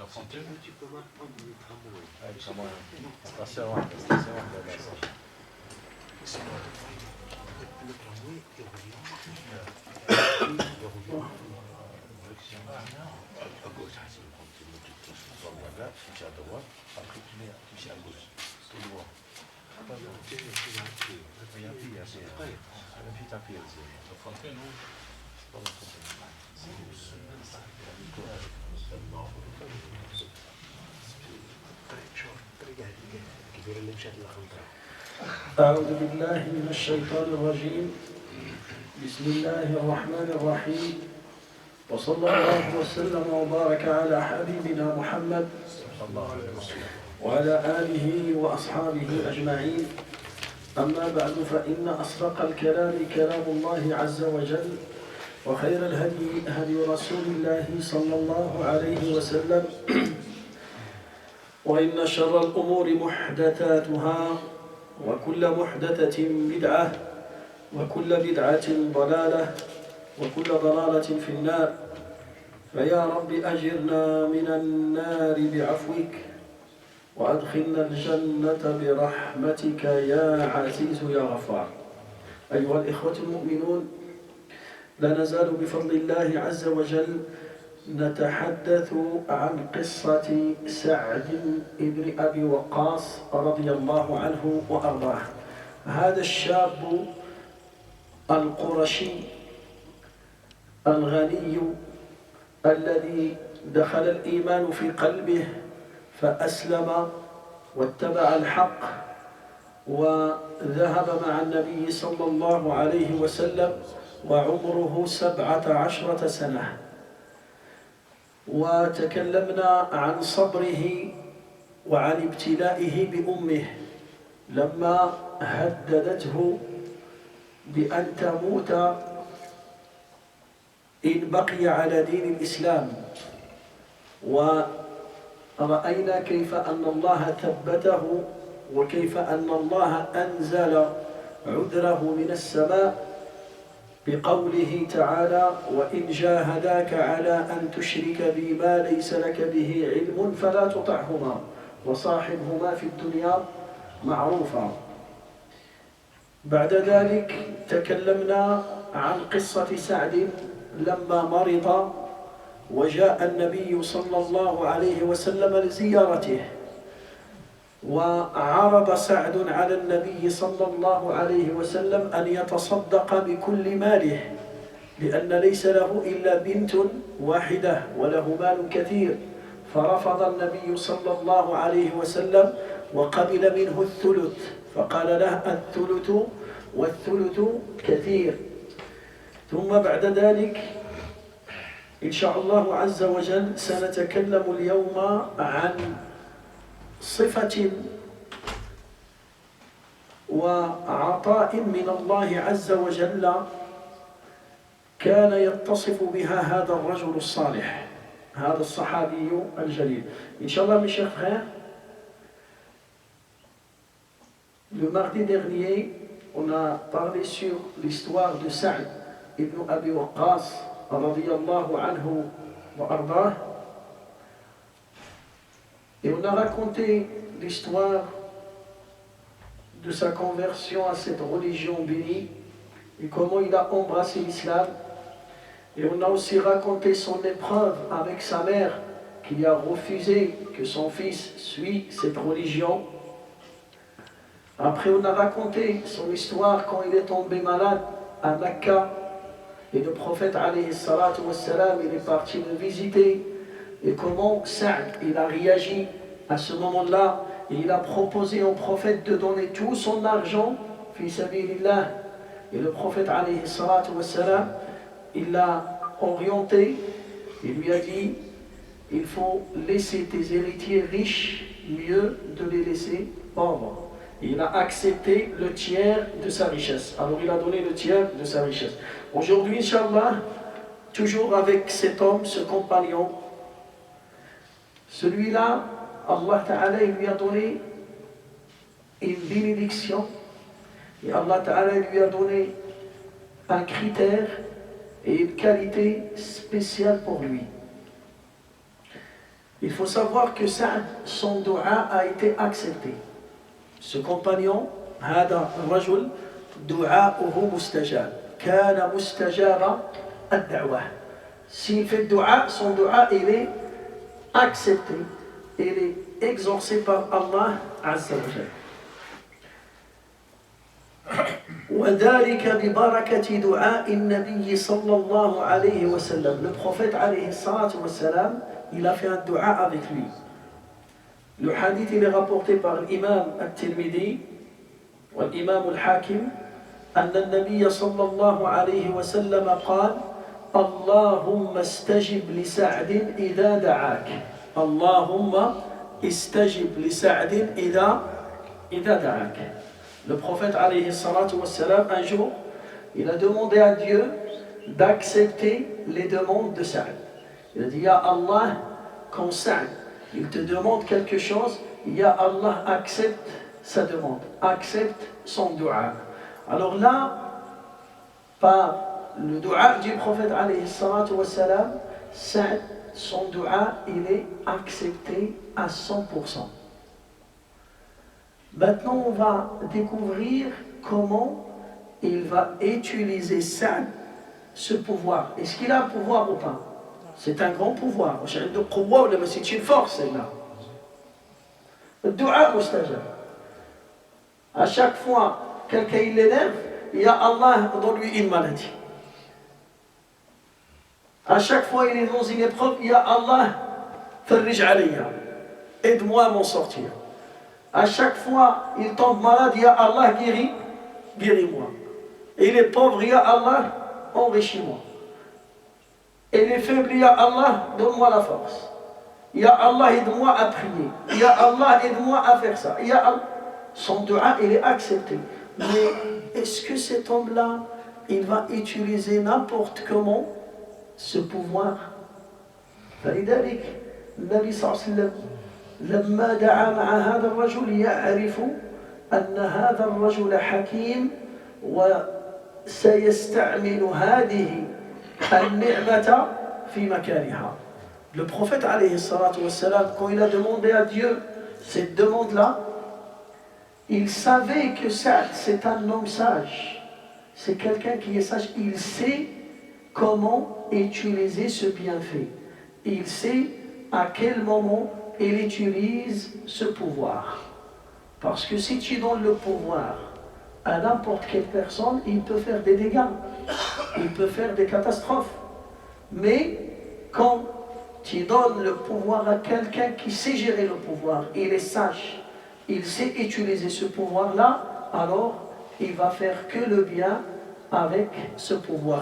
Tu peux m'apprendre du tramway. Attention, Le tramway, il revient. À gauche, c'est le continent. Tu à droite, après tu mets à gauche. Tout droit. أعوذ بالله من الشيطان الرجيم. بسم الله الرحمن الرحيم. وصلى الله وسلم وبارك على حبيبنا محمد وعلى آله وأصحابه أجمعين. أما بعد فإن أصدق الكلام كلام الله عز وجل، وخير الهدي هدي رسول الله صلى الله عليه وسلم، وإن شر الأمور محدثاتها، وكل محدثة بدعة، وكل بدعة ضلالة، وكل ضلالة في النار. فيا رب أجرنا من النار بعفوك، وأدخلنا الجنة برحمتك يا عزيز يا غفار. أيها الإخوة المؤمنون، لا نزال بفضل الله عز وجل نتحدث عن قصة سعد بن أبي وقاص رضي الله عنه وأرضاه. هذا الشاب القرشي الغني الذي دخل الإيمان في قلبه فأسلم واتبع الحق وذهب مع النبي صلى الله عليه وسلم وعمره 17 سنة. وتكلمنا عن صبره وعن ابتلائه بأمه لما هددته بأن تموت إن بقي على دين الإسلام، ورأينا كيف أن الله ثبته وكيف أن الله أنزل عذره من السماء بقوله تعالى: وإن جاهداك على أن تشرك بي ما ليس لك به علم فلا تطعهما وصاحبهما في الدنيا معروفا. بعد ذلك تكلمنا عن قصة سعد لما مرض وجاء النبي صلى الله عليه وسلم لزيارته، وعرض سعد على النبي صلى الله عليه وسلم أن يتصدق بكل ماله، لأن ليس له إلا بنت واحدة وله مال كثير، فرفض النبي صلى الله عليه وسلم وقبل منه الثلث، فقال له: الثلث والثلث كثير. ثم بعد ذلك إن شاء الله عز وجل سنتكلم اليوم عن صفة وعطاء من الله عز وجل كان يتصف بها هذا الرجل الصالح، هذا الصحابي الجليل. Inch'Allah, mes chers frères, le mardi dernier, on a parlé sur l'histoire de Sa'd ibn Abi Waqqas radiyallahu anhu wa ardah. Et on a raconté l'histoire de sa conversion à cette religion bénie et comment il a embrassé l'islam. Et on a aussi raconté son épreuve avec sa mère qui a refusé que son fils suive cette religion. Après, on a raconté son histoire quand il est tombé malade à Mecca et le prophète alayhi salatu wassalam, il est parti le visiter. Et comment Sa'd il a réagi à ce moment-là, et il a proposé au prophète de donner tout son argent fi sabilillah. Et le prophète alayhi salatu wassalam, il l'a orienté, il lui a dit: il faut laisser tes héritiers riches mieux de les laisser pauvres. Et il a accepté le tiers de sa richesse. Alors il a donné le tiers de sa richesse. Aujourd'hui, Inch'Allah, toujours avec cet homme, ce compagnon, celui-là, Allah Ta'ala, il lui a donné une bénédiction et Allah Ta'ala lui a donné un critère et une qualité spéciale pour lui. Il faut savoir que Sa'd, son dua a été accepté. Ce compagnon, هذا الرجل دعاؤه مستجاب. كان مستجاب الدعوة. S'il fait dua, son dua il est accepté. Il est exaucé par Allah Azza wa Jalla. وذلك ببركة دعاء النبي صلى الله عليه وسلم. Le prophète عليه الصلاة والسلام, il a fait un dua avec lui. Le hadith il est rapporté par l'imam al-Tirmidhi والإمام الحاكم أن النبي صلى الله عليه وسلم قال اللهم استجب لسعد إذا دعاك. اللهم استجب لسعد إذا دعاك. Le prophète alayhi salatu wassalam, un jour, il a demandé à Dieu d'accepter les demandes de Sa'd. Il a dit, Ya Allah, quand Sa'd, il te demande quelque chose, Ya Allah, accepte sa demande, accepte son dua. Alors là, par le dua du prophète alayhi salatu wassalam, Sa'd, son dua, il est accepté à 100%. Maintenant, on va découvrir comment il va utiliser Sa'd, ce pouvoir. Est-ce qu'il a un pouvoir ou pas? C'est un grand pouvoir. C'est une force, là. Le dua mustajab. À chaque fois, quelqu'un il l'énerve, il y a Allah dans lui une maladie. À chaque fois, il est dans une épreuve, il y a Allah, farrij alayya, aide-moi à m'en sortir. À chaque fois, il tombe malade, il y a Allah, guéris-moi. Et il est pauvre, il y a Allah, enrichis-moi. Et il est faible, il y a Allah, donne-moi la force. Il y a Allah, aide-moi à prier. Il y a Allah, aide-moi à faire ça. Il y a Allah. Son dua, il est accepté. Mais est-ce que cet homme-là, il va utiliser n'importe comment ce pouvoir? فلذلك النبي صلى الله عليه وسلم لما دعا مع هذا الرجل يعرف أن هذا الرجل حكيم وسيستعمل هذه النعمة في مكانها. Le prophète alayhi salatu wassalam, quand il a demandé à Dieu cette demande-là, il savait que Sa'd, c'est un homme sage. C'est quelqu'un qui est sage. Il sait comment utiliser ce bienfait. Il sait à quel moment il utilise ce pouvoir. Parce que si tu donnes le pouvoir à n'importe quelle personne, il peut faire des dégâts. Il peut faire des catastrophes. Mais quand tu donnes le pouvoir à quelqu'un qui sait gérer le pouvoir, il est sage, il sait utiliser ce pouvoir-là, alors il va faire que le bien avec ce pouvoir.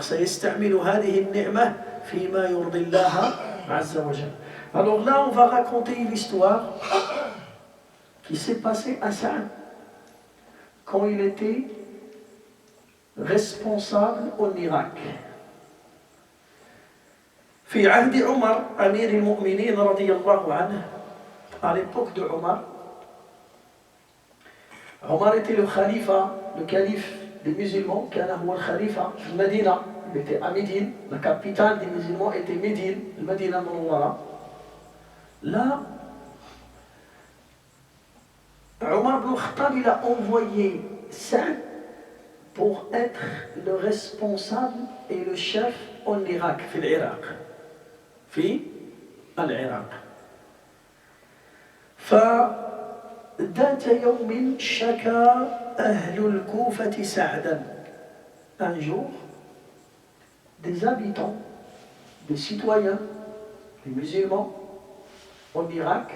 Alors là, on va raconter une histoire qui s'est passée à Sa'd quand il était responsable en Irak. في عهد عمر أمير المؤمنين رضي الله عنه, à l'époque de Omar, Omar était le khalifa, le calife des musulmans, كان هو الخليفة في المدينة, il était à Médine, la capitale des musulmans était Médine, المدينة المنورة. Là, Omar ibn Khattab, il a envoyé Sa'd pour être le responsable et le chef en Irak, في العراق. في العراق. فذات يوم شكى أهل الكوفة سعدا. Un jour, des habitants, des citoyens, des musulmans en Irak,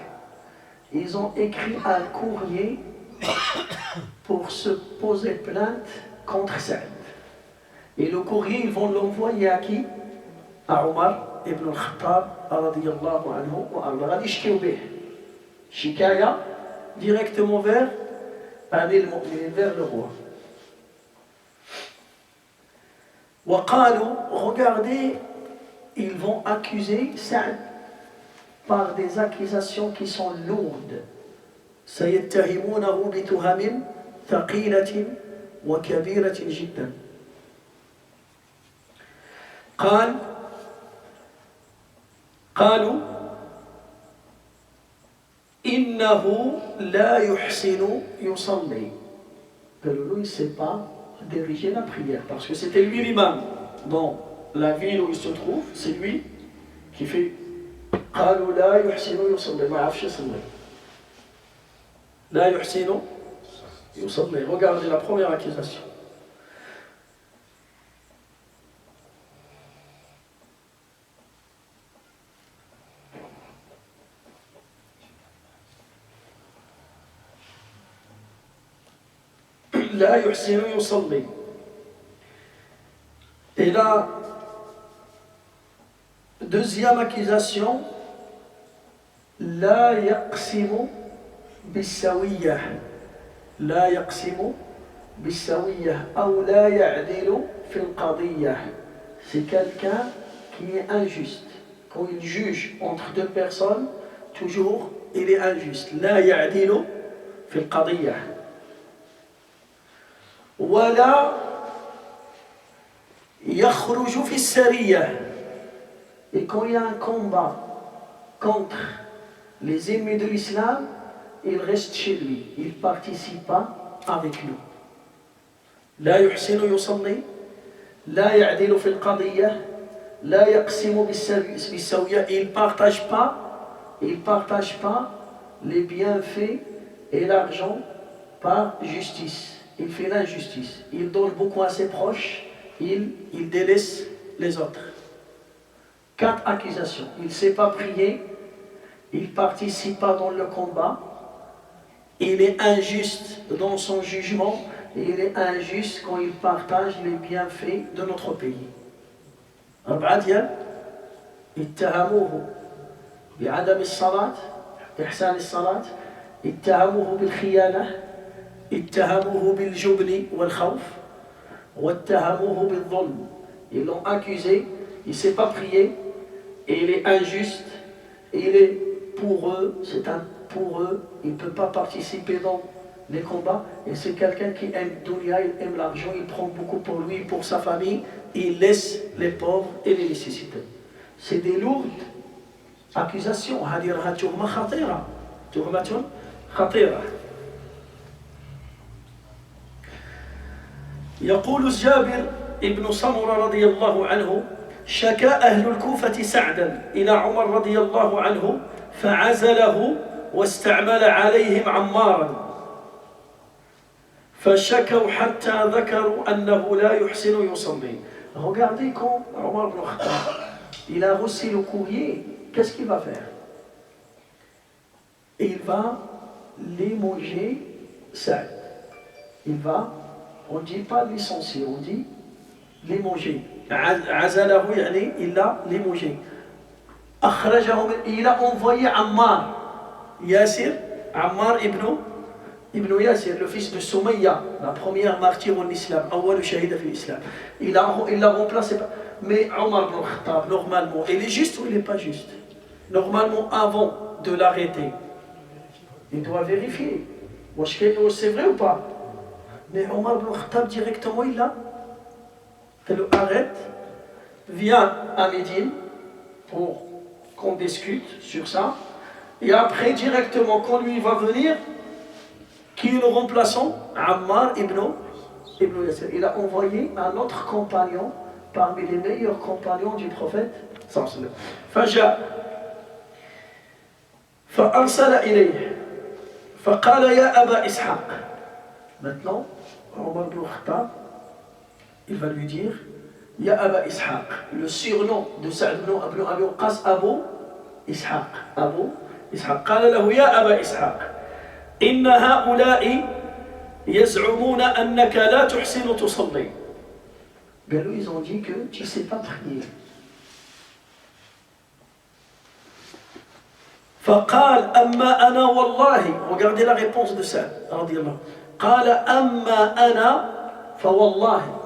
ils ont écrit un courrier pour se poser plainte contre Sa'd. Et le courrier, ils vont l'envoyer à qui? À Omar ibn al-Khattab radiyallahu anhu wa arda. غادي يشكيو به شكاية directement vers Amir al-Mu'minin, vers le roi. وقالوا, regardez, ils vont accuser Sa'd par des accusations qui sont lourdes. سيتهمونه بتهم ثقيلة وكبيرة جدا. قالوا إنه لا يحسن يصلي. Lui, il ne sait pas diriger la prière parce que c'était lui l'imam. Dans la ville où il se trouve, c'est lui qui fait قالوا لا يحسن يصلي ما يعرفش يصلي. لا يحسن يصلي. Regardez la première accusation. لا يحسن يصلي. Et la deuxième accusation, لا يقسم بالسوية. لا يقسم بالسوية أو لا يعدل في القضية. C'est quelqu'un qui est injuste. Quand il juge entre deux personnes, toujours il est injuste. لا يعدل في القضية. ولا يخرج في السرية. Et quand il y a un combat contre les ennemis de l'islam, il reste chez lui, il ne participe pas avec nous. لا يحسن يصلي، لا يعدل في القضية، لا يقسم بالسوية. Il ne partage pas les bienfaits et l'argent par justice. Il fait l'injustice. Il donne beaucoup à ses proches, il délaisse les autres. 4 accusations. Il ne sait pas prier, il ne participe pas dans le combat, il est injuste dans son jugement, et il est injuste quand il partage les bienfaits de notre pays. أربعة ديال اتهموه بعدم الصلاة، إحسان الصلاة، اتهموه بالخيانة، اتهموه بالجبن والخوف، واتهموه بالظلم. Ils l'ont accusé, il ne sait pas prier, et il est injuste, et il est pour eux, il ne peut pas participer dans les combats, et c'est quelqu'un qui aime dunya, il aime l'argent, il prend beaucoup pour lui, pour sa famille, il laisse les pauvres et les nécessiteux. C'est des lourdes accusations. هذه راها تهمة خطيرة، تهمة خطيرة. يقول جابر ابن سمرة رضي الله عنه: شكا أهل الكوفة سعدا إلى عمر رضي الله عنه فعزله واستعمل عليهم عمارا فشكوا حتى ذكروا أنه لا يحسن يصلي. Regardez quand Omar ibn Khattab il a reçu le courrier, qu'est-ce qu'il va faire? Il va limoger Saad. Il va, on ne dit pas licencier, on dit limoger. عزله يعني il l'a limogé. أخرجه il a envoyé Ammar Yasir, Ammar ibn Yasir, le fils de Soumayya, la première martyre en islam, أول شهيدة في الإسلام. Il l'a remplacé. Mais Omar ibn Khattab, normalement, il est juste ou il n'est pas juste? Normalement, avant de l'arrêter, il doit vérifier. C'est vrai ou pas? Mais Omar ibn Khattab, directement, il l'a. Il le arrête, vient à Médine pour qu'on discute sur ça. Et après, directement, quand lui va venir, qui est le remplaçant? Ammar ibn Yasir. Il a envoyé un autre compagnon parmi les meilleurs compagnons du prophète. فجاء فأرسل إليه فقال يا أبا إسحاق. Maintenant, Omar ibn Khattab, il va lui dire Ya Aba Ishaq. Le surnom de Sa'd ibn Abi Waqqas, Abu Ishaq. Abu Ishaq. قال له يا أبا إسحاق إن هؤلاء يزعمون أنك لا تحسن تصلي. Ben lui, ils ont dit que tu ne sais pas prier. فقال أما أنا والله. Regardez la réponse de Sa'd رضي الله. قال أما أنا فوالله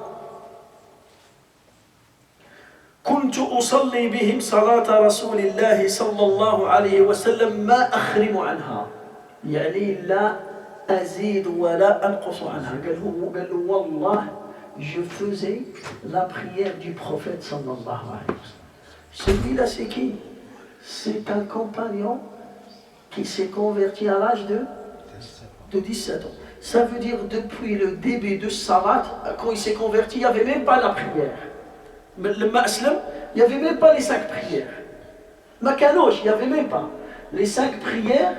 كنت أصلي بهم صلاة رسول الله صلى الله عليه وسلم ما أخرم عنها. يعني لا أزيد ولا أنقص عنها. قال له والله je faisais la prière du prophète sallallahu alayhi wa sallam. Celui-là c'est qui? C'est un compagnon qui s'est converti à l'âge de 17 ans. Ça veut dire depuis le début de Salat, quand il s'est converti, il n'y avait même pas la prière. Le Ma'aslam, il n'y avait même pas les 5 prières. Makanosh, il n'y avait même pas. Les 5 prières,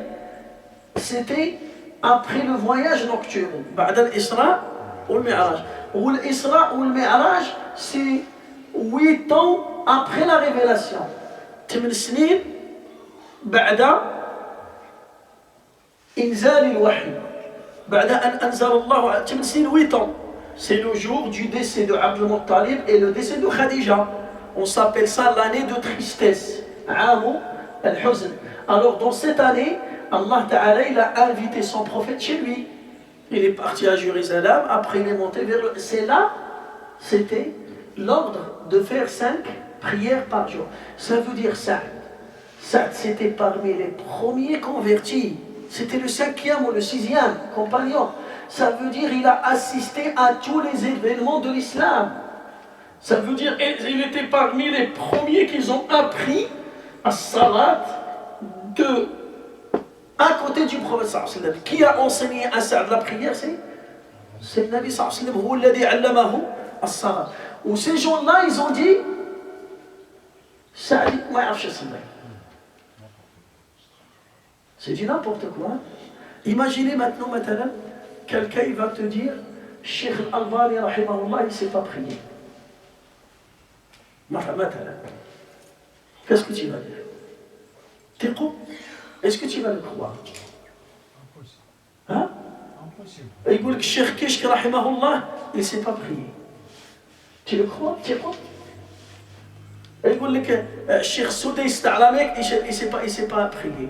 c'était après le voyage nocturne. Ba'da al-Isra ou le Mi'raj. Ou l'Isra ou le Mi'raj, c'est 8 ans après la révélation. 8 سنين بعد إنزال الوحي. بعد أن أنزل الله 8 سنين 8 ans. C'est le jour du décès de Abd al-Muttalib et le décès de Khadija. On s'appelle ça l'année de tristesse. Amu al-Huzn. Alors dans cette année, Allah Ta'ala il a invité son prophète chez lui. Il est parti à Jérusalem, après il est monté vers le... C'est là, c'était l'ordre de faire 5 prières par jour. Ça veut dire ça. Sa'd, c'était parmi les premiers convertis. C'était le 5e ou le 6e compagnon. Ça veut dire qu'il a assisté à tous les événements de l'islam. Ça veut dire qu'il était parmi les premiers qui ont appris à salat à côté du prophète sallallahu alayhi wa sallam. Qui a enseigné à Sa'd la prière? C'est le Nabi sallallahu alayhi wa sallam. Huwa alladhi 'allamahu as-salat. Ou ces gens-là, ils ont dit Sa'd ma ya'rafsh as-salat. C'est du n'importe quoi. Imaginez maintenant, quelqu'un il va te dire Cheikh Al-Albani, rahimahullah, il ne sait pas prier. Qu'est-ce que tu vas dire? T'es con? Est-ce que tu vas le croire? Impossible. Hein? Impossible. Et il dit que Cheikh Kishk, rahimahullah, il ne sait pas prier. Tu le crois? Tu crois? Et il dit que Cheikh Soudais Sta'lamek, il ne sait pas prier.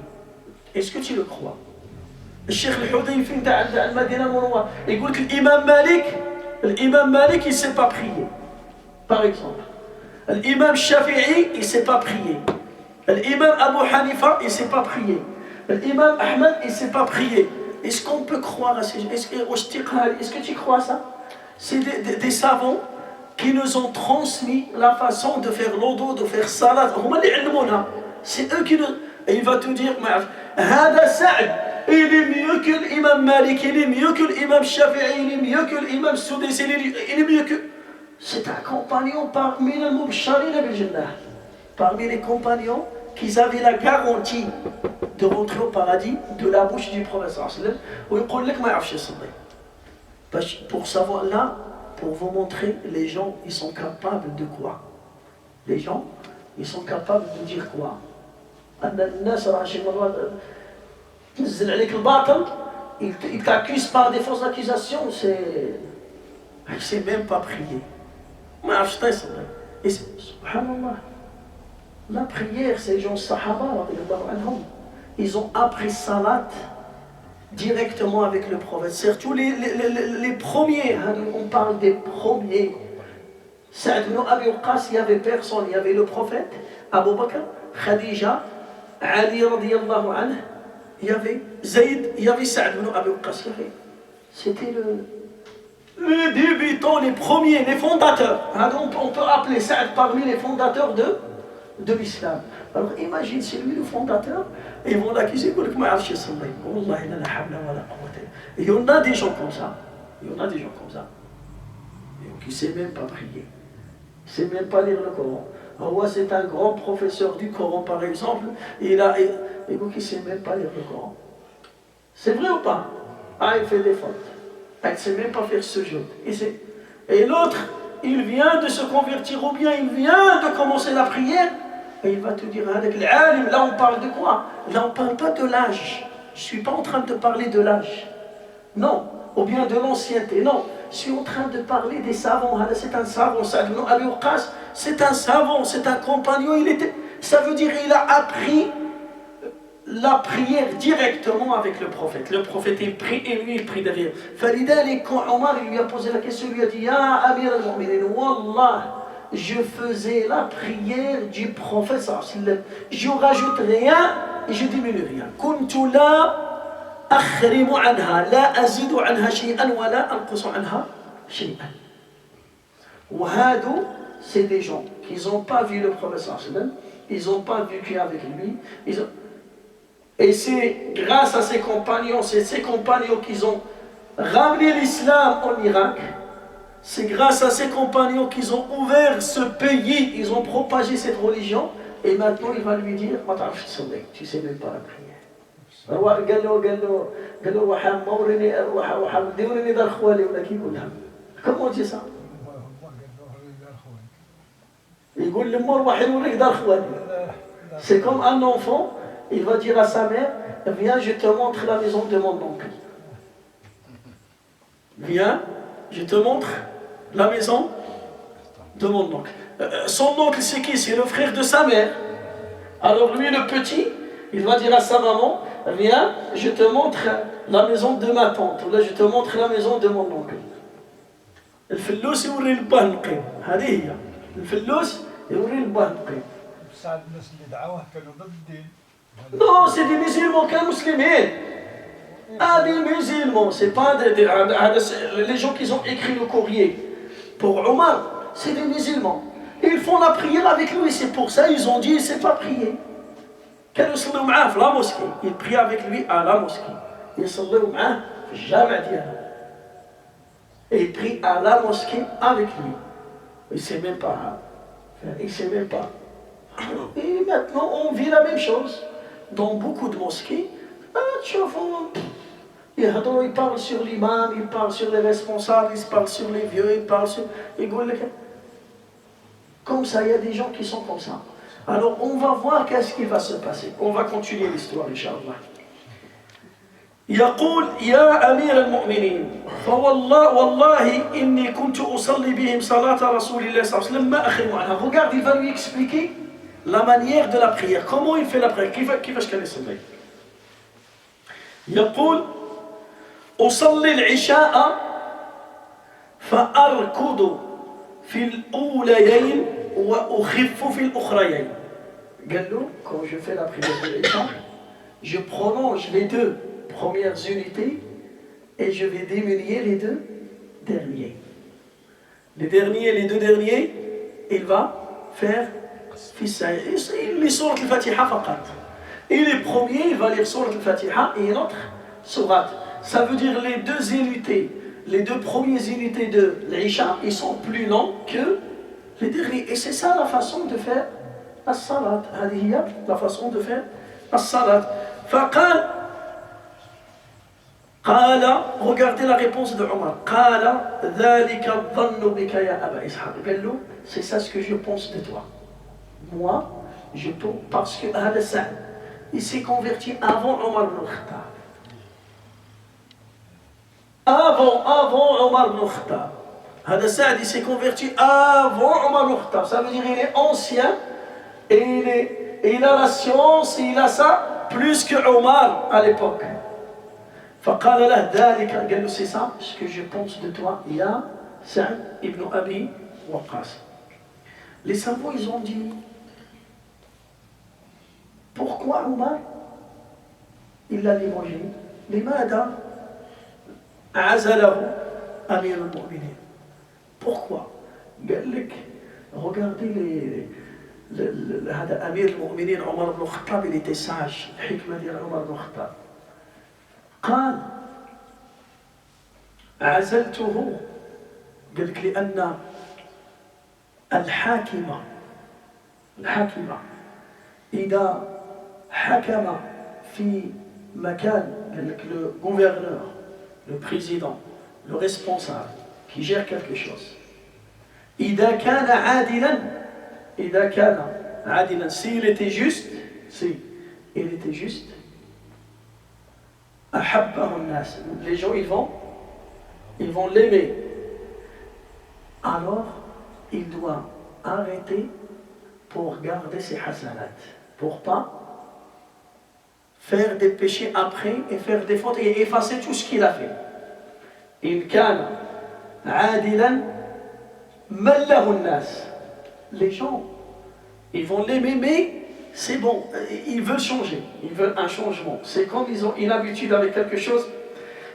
Est-ce que tu le crois? الشيخ الحذيفي نتاع المدينه المنوره يقول لك الامام مالك il sait pas prier par exemple. الامام الشافعي il sait pas prier. الامام ابو حنيفه il sait pas prier. الامام احمد il sait pas prier. Est-ce qu'on peut croire à ces gens? Est-ce que tu crois ça? C'est des savants qui nous ont transmis la façon de faire l'odo, de faire salat. C'est eux qui nous... Et il va te dire هذا سعد il est mieux que l'imam Malik, il est mieux que l'imam Shafi'i, il est mieux que l'imam Soudais, il est mieux que... C'est un compagnon parmi les Mubsharina bil Jannah, parmi les compagnons qui avaient la garantie de rentrer au paradis de la bouche du prophète sallallahu alayhi wa sallam. Pour savoir là, pour vous montrer, les gens, ils sont capables de quoi? Les gens, ils sont capables de dire quoi? Il t'accuse par des fausses accusations, il ne sait même pas prier. Et subhanallah, la prière, ces gens sahaba, ils ont appris salat directement avec le prophète. Surtout les premiers, on parle des premiers. Sa'd ibn Abi Waqqas, il n'y avait personne, il y avait le prophète, Abu Bakr, Khadija, Ali radiyallahu anhu. Il y avait Zayd, il y avait Sa'd ibn Abi Waqqas. C'était les débutants, les premiers, les fondateurs. Donc on peut appeler Sa'd parmi les fondateurs de l'islam. Alors imagine, c'est lui le fondateur, et ils vont l'accuser, il y en a des gens comme ça. Il y en a des gens comme ça. Qui ne sait même pas prier. Il ne sait même pas lire le Coran. Alors, c'est un grand professeur du Coran, par exemple, et il ne sait même pas lire le Coran. C'est vrai ou pas? Il fait des fautes. Il ne sait même pas faire ce jeu. Et l'autre, il vient de se convertir, ou bien il vient de commencer la prière, et il va te dire, là on parle de quoi? Là on ne parle pas de l'âge. Je ne suis pas en train de parler de l'âge. Non. Ou bien de l'ancienneté. Non. Je suis en train de parler des savants. C'est un savant, Sa'd ibn Abi Waqqas, c'est un savant, c'est un compagnon. Ça veut dire qu'il a appris la prière directement avec le prophète. Le prophète il prie et lui il prie derrière. Falidalik, quand Omar lui a posé la question, il lui a dit Ya Amir al-Mu'minin, Wallah, je faisais la prière du prophète sallallahu alayhi wa sallam. Je rajoute rien et je diminue rien. Kuntu la أخرم عنها لا أزيد عنها شيئا ولا أنقص عنها شيئا. وهادو c'est des gens qui n'ont pas vu le prophète sallallahu alayhi wa sallam, ils n'ont pas vécu avec lui, Et c'est grâce à ses compagnons, c'est ces compagnons qui ont ramené l'islam en Irak. C'est grâce à ces compagnons qu'ils ont ouvert ce pays, ils ont propagé cette religion. Et maintenant, il va lui dire, tu sais même pas la prière. Comment on dit ça? C'est comme un enfant, il va dire à sa mère, viens, je te montre la maison de mon oncle. Viens, je te montre la maison de mon oncle. Son oncle, c'est qui? C'est le frère de sa mère. Alors lui, le petit, il va dire à sa maman, viens, je te montre la maison de ma tante. Ou là, je te montre la maison de mon oncle. الفلوس يوري الباه نقيم. هذه هي. الفلوس يوري الباه نقيم. بصح الناس اللي دعوه كانوا ضد الدين. Non, c'est des musulmans, qu'un musulman. Ah, des musulmans, c'est pas les gens qui ont écrit le courrier pour Omar, c'est des musulmans. Ils font la prière avec lui, c'est pour ça ils ont dit il ne sait pas prier. كانوا يصلوا معاه في la mosquée, ils prient avec lui à la mosquée. يصلوا معاه في الجامع ديالهم. Et ils prient à la mosquée avec lui. Il ne sait même pas. Il ne sait même pas. Et maintenant, on vit la même chose. Dans beaucoup de mosquées, ils parlent sur l'imam, ils parlent sur les responsables, ils parlent sur les vieux, ils parlent sur... Comme ça, il y a des gens qui sont comme ça. Alors, on va voir qu'est-ce qui va se passer. On va continuer l'histoire, Inch'Allah. يقول يا أمير المؤمنين والله إني كنت أصلي بهم صلاة رسول الله صلى الله عليه وسلم ما أخروا عنها. Regarde, il va lui expliquer la manière de la prière. Comment il fait la prière? كيفاش كان يصلي؟ يقول أصلي العشاء فأركض في الأوليين وأخف في الأخريين. قال له quand je fais la prière de l'Isha, je prolonge les deux premières unités et je vais diminuer les deux derniers. Les deux derniers, il va faire il lit Surat al-Fatiha faqat. Et les premiers, il va lire Surat al-Fatiha et une autre Surat. Ça veut dire les deux unités, les deux premières unités de l'Isha, ils sont plus longs que les derniers. Et c'est ça la façon de faire as-salat. La façon de faire as-salat. Faqal, regardez la réponse de Omar. C'est ça ce que je pense de toi. Moi, je pense parce que Hadassa, il s'est converti avant Omar ibn Khattab. Avant Omar ibn Khattab. Hadassa, il s'est converti avant Omar ibn Khattab. Ça veut dire qu'il est ancien et il a la science, il a ça plus que Omar à l'époque. فقال له ذلك قال له c'est ça ce que je pense de toi يا سعد ibn Abi Waqqas. Les savants ils ont dit pourquoi Omar il l'a limogé لماذا عزله أمير المؤمنين. Pourquoi قال لك regardez هذا أمير المؤمنين عمر بن الخطاب il était sage. الحكمة ديال عمر بن الخطاب قال عزلته قال لك لأن الحاكمة إذا حكم في مكان قال لك le gouverneur, le président, le responsable qui gère quelque chose إذا كان عادلا s'il était juste les gens ils vont l'aimer. Alors il doit arrêter pour garder ses hasanat, pour pas faire des péchés après et faire des fautes et effacer tout ce qu'il a fait. Il kana adilan mallahu an-nas. Les gens ils vont l'aimer mais c'est bon, ils veulent changer, ils veulent un changement. C'est comme ils ont une habitude avec quelque chose,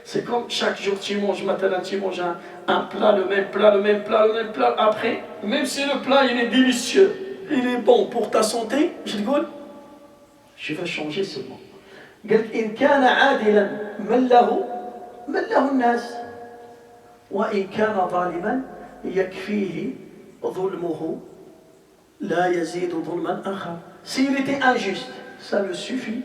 c'est comme chaque jour tu manges, maintenant tu manges un plat, le même plat, après, même si le plat il est délicieux, il est bon pour ta santé, je veux changer seulement. قال لك إن كان عادلا من له الناس وإن كان ظالما يكفيه ظلمه لا يزيد ظلما آخر. S'il était injuste, ça le suffit.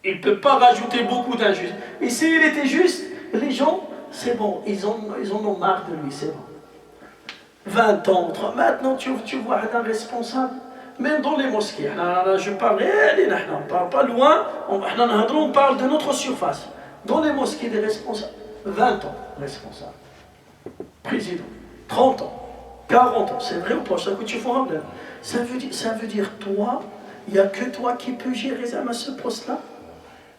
Il ne peut pas rajouter beaucoup d'injustice. Et s'il était juste, les gens, c'est bon, ils en ont marre de lui, c'est bon. 20 ans, maintenant tu vois un responsable, même dans les mosquées. Je parle, on ne parle pas loin, on parle de notre surface. Dans les mosquées des responsables, 20 ans responsable, président, 30 ans, 40 ans, c'est vrai ou pas? Ça veut dire toi, il n'y a que toi qui peux gérer ce poste-là,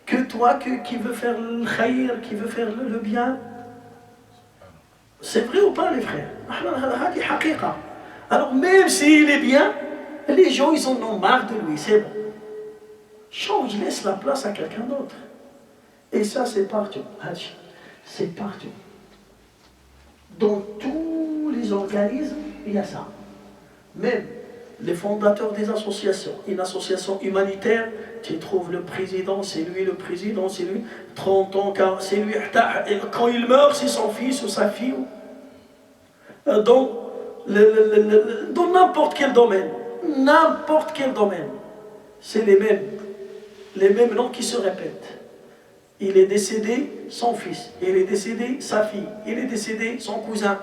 que toi qui veux faire le khayr, qui veut faire le bien. C'est vrai ou pas les frères? Alors même s'il est bien, les gens ils en ont marre de lui, c'est bon. Change, laisse la place à quelqu'un d'autre. Et ça c'est partout, c'est partout. Dans tous les organismes, il y a ça. Même les fondateurs des associations, une association humanitaire, tu trouves le président, c'est lui le président, c'est lui, 30 ans, c'est lui, quand il meurt, c'est son fils ou sa fille. Dans n'importe quel domaine, c'est les mêmes noms qui se répètent. Il est décédé, son fils, il est décédé, sa fille, il est décédé, son cousin.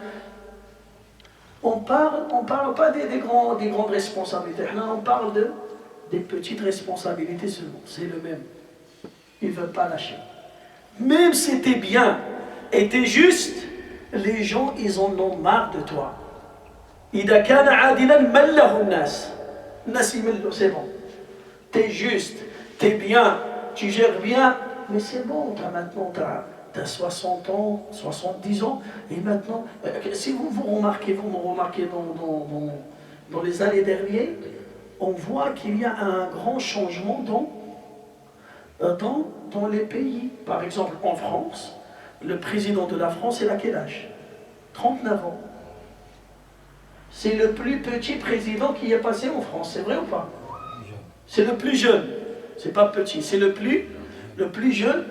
On parle pas des grandes responsabilités. Là, on parle des petites responsabilités seulement. C'est le même. Il ne veut pas lâcher. Même si tu es bien et tu es juste, les gens, ils en ont marre de toi. إذا كان عادلا من له الناس. C'est bon. Tu es juste, tu es bien, tu gères bien, mais c'est bon, maintenant tu as 60 ans, 70 ans, et maintenant, si vous me remarquez dans les années dernières, on voit qu'il y a un grand changement dans les pays. Par exemple, en France, le président de la France, il a quel âge? 39 ans. C'est le plus petit président qui est passé en France, c'est vrai ou pas? C'est le plus jeune, c'est pas petit, c'est le plus jeune.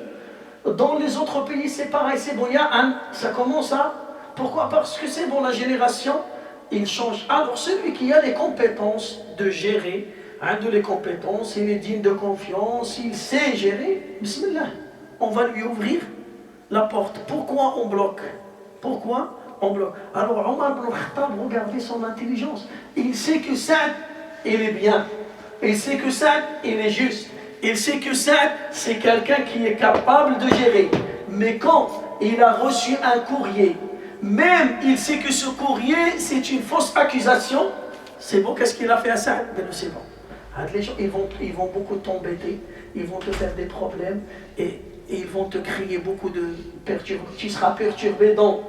Dans les autres pays, c'est pareil, c'est bon, ça commence à... Pourquoi? Parce que c'est bon, la génération, il change. Alors celui qui a les compétences de gérer, de les compétences, il est digne de confiance, il sait gérer, bismillah, on va lui ouvrir la porte. Pourquoi on bloque? Pourquoi on bloque? Alors Omar ibn Khattab, regardez son intelligence. Il sait que Saad, il est bien. Il sait que Saad, il est juste. Il sait que Saad, c'est quelqu'un qui est capable de gérer. Mais quand il a reçu un courrier, même il sait que ce courrier, c'est une fausse accusation, c'est bon, qu'est-ce qu'il a fait à Saad? Mais c'est bon. Les gens, ils vont beaucoup t'embêter, ils vont te faire des problèmes, et ils vont te crier beaucoup de perturbations. Tu seras perturbé dans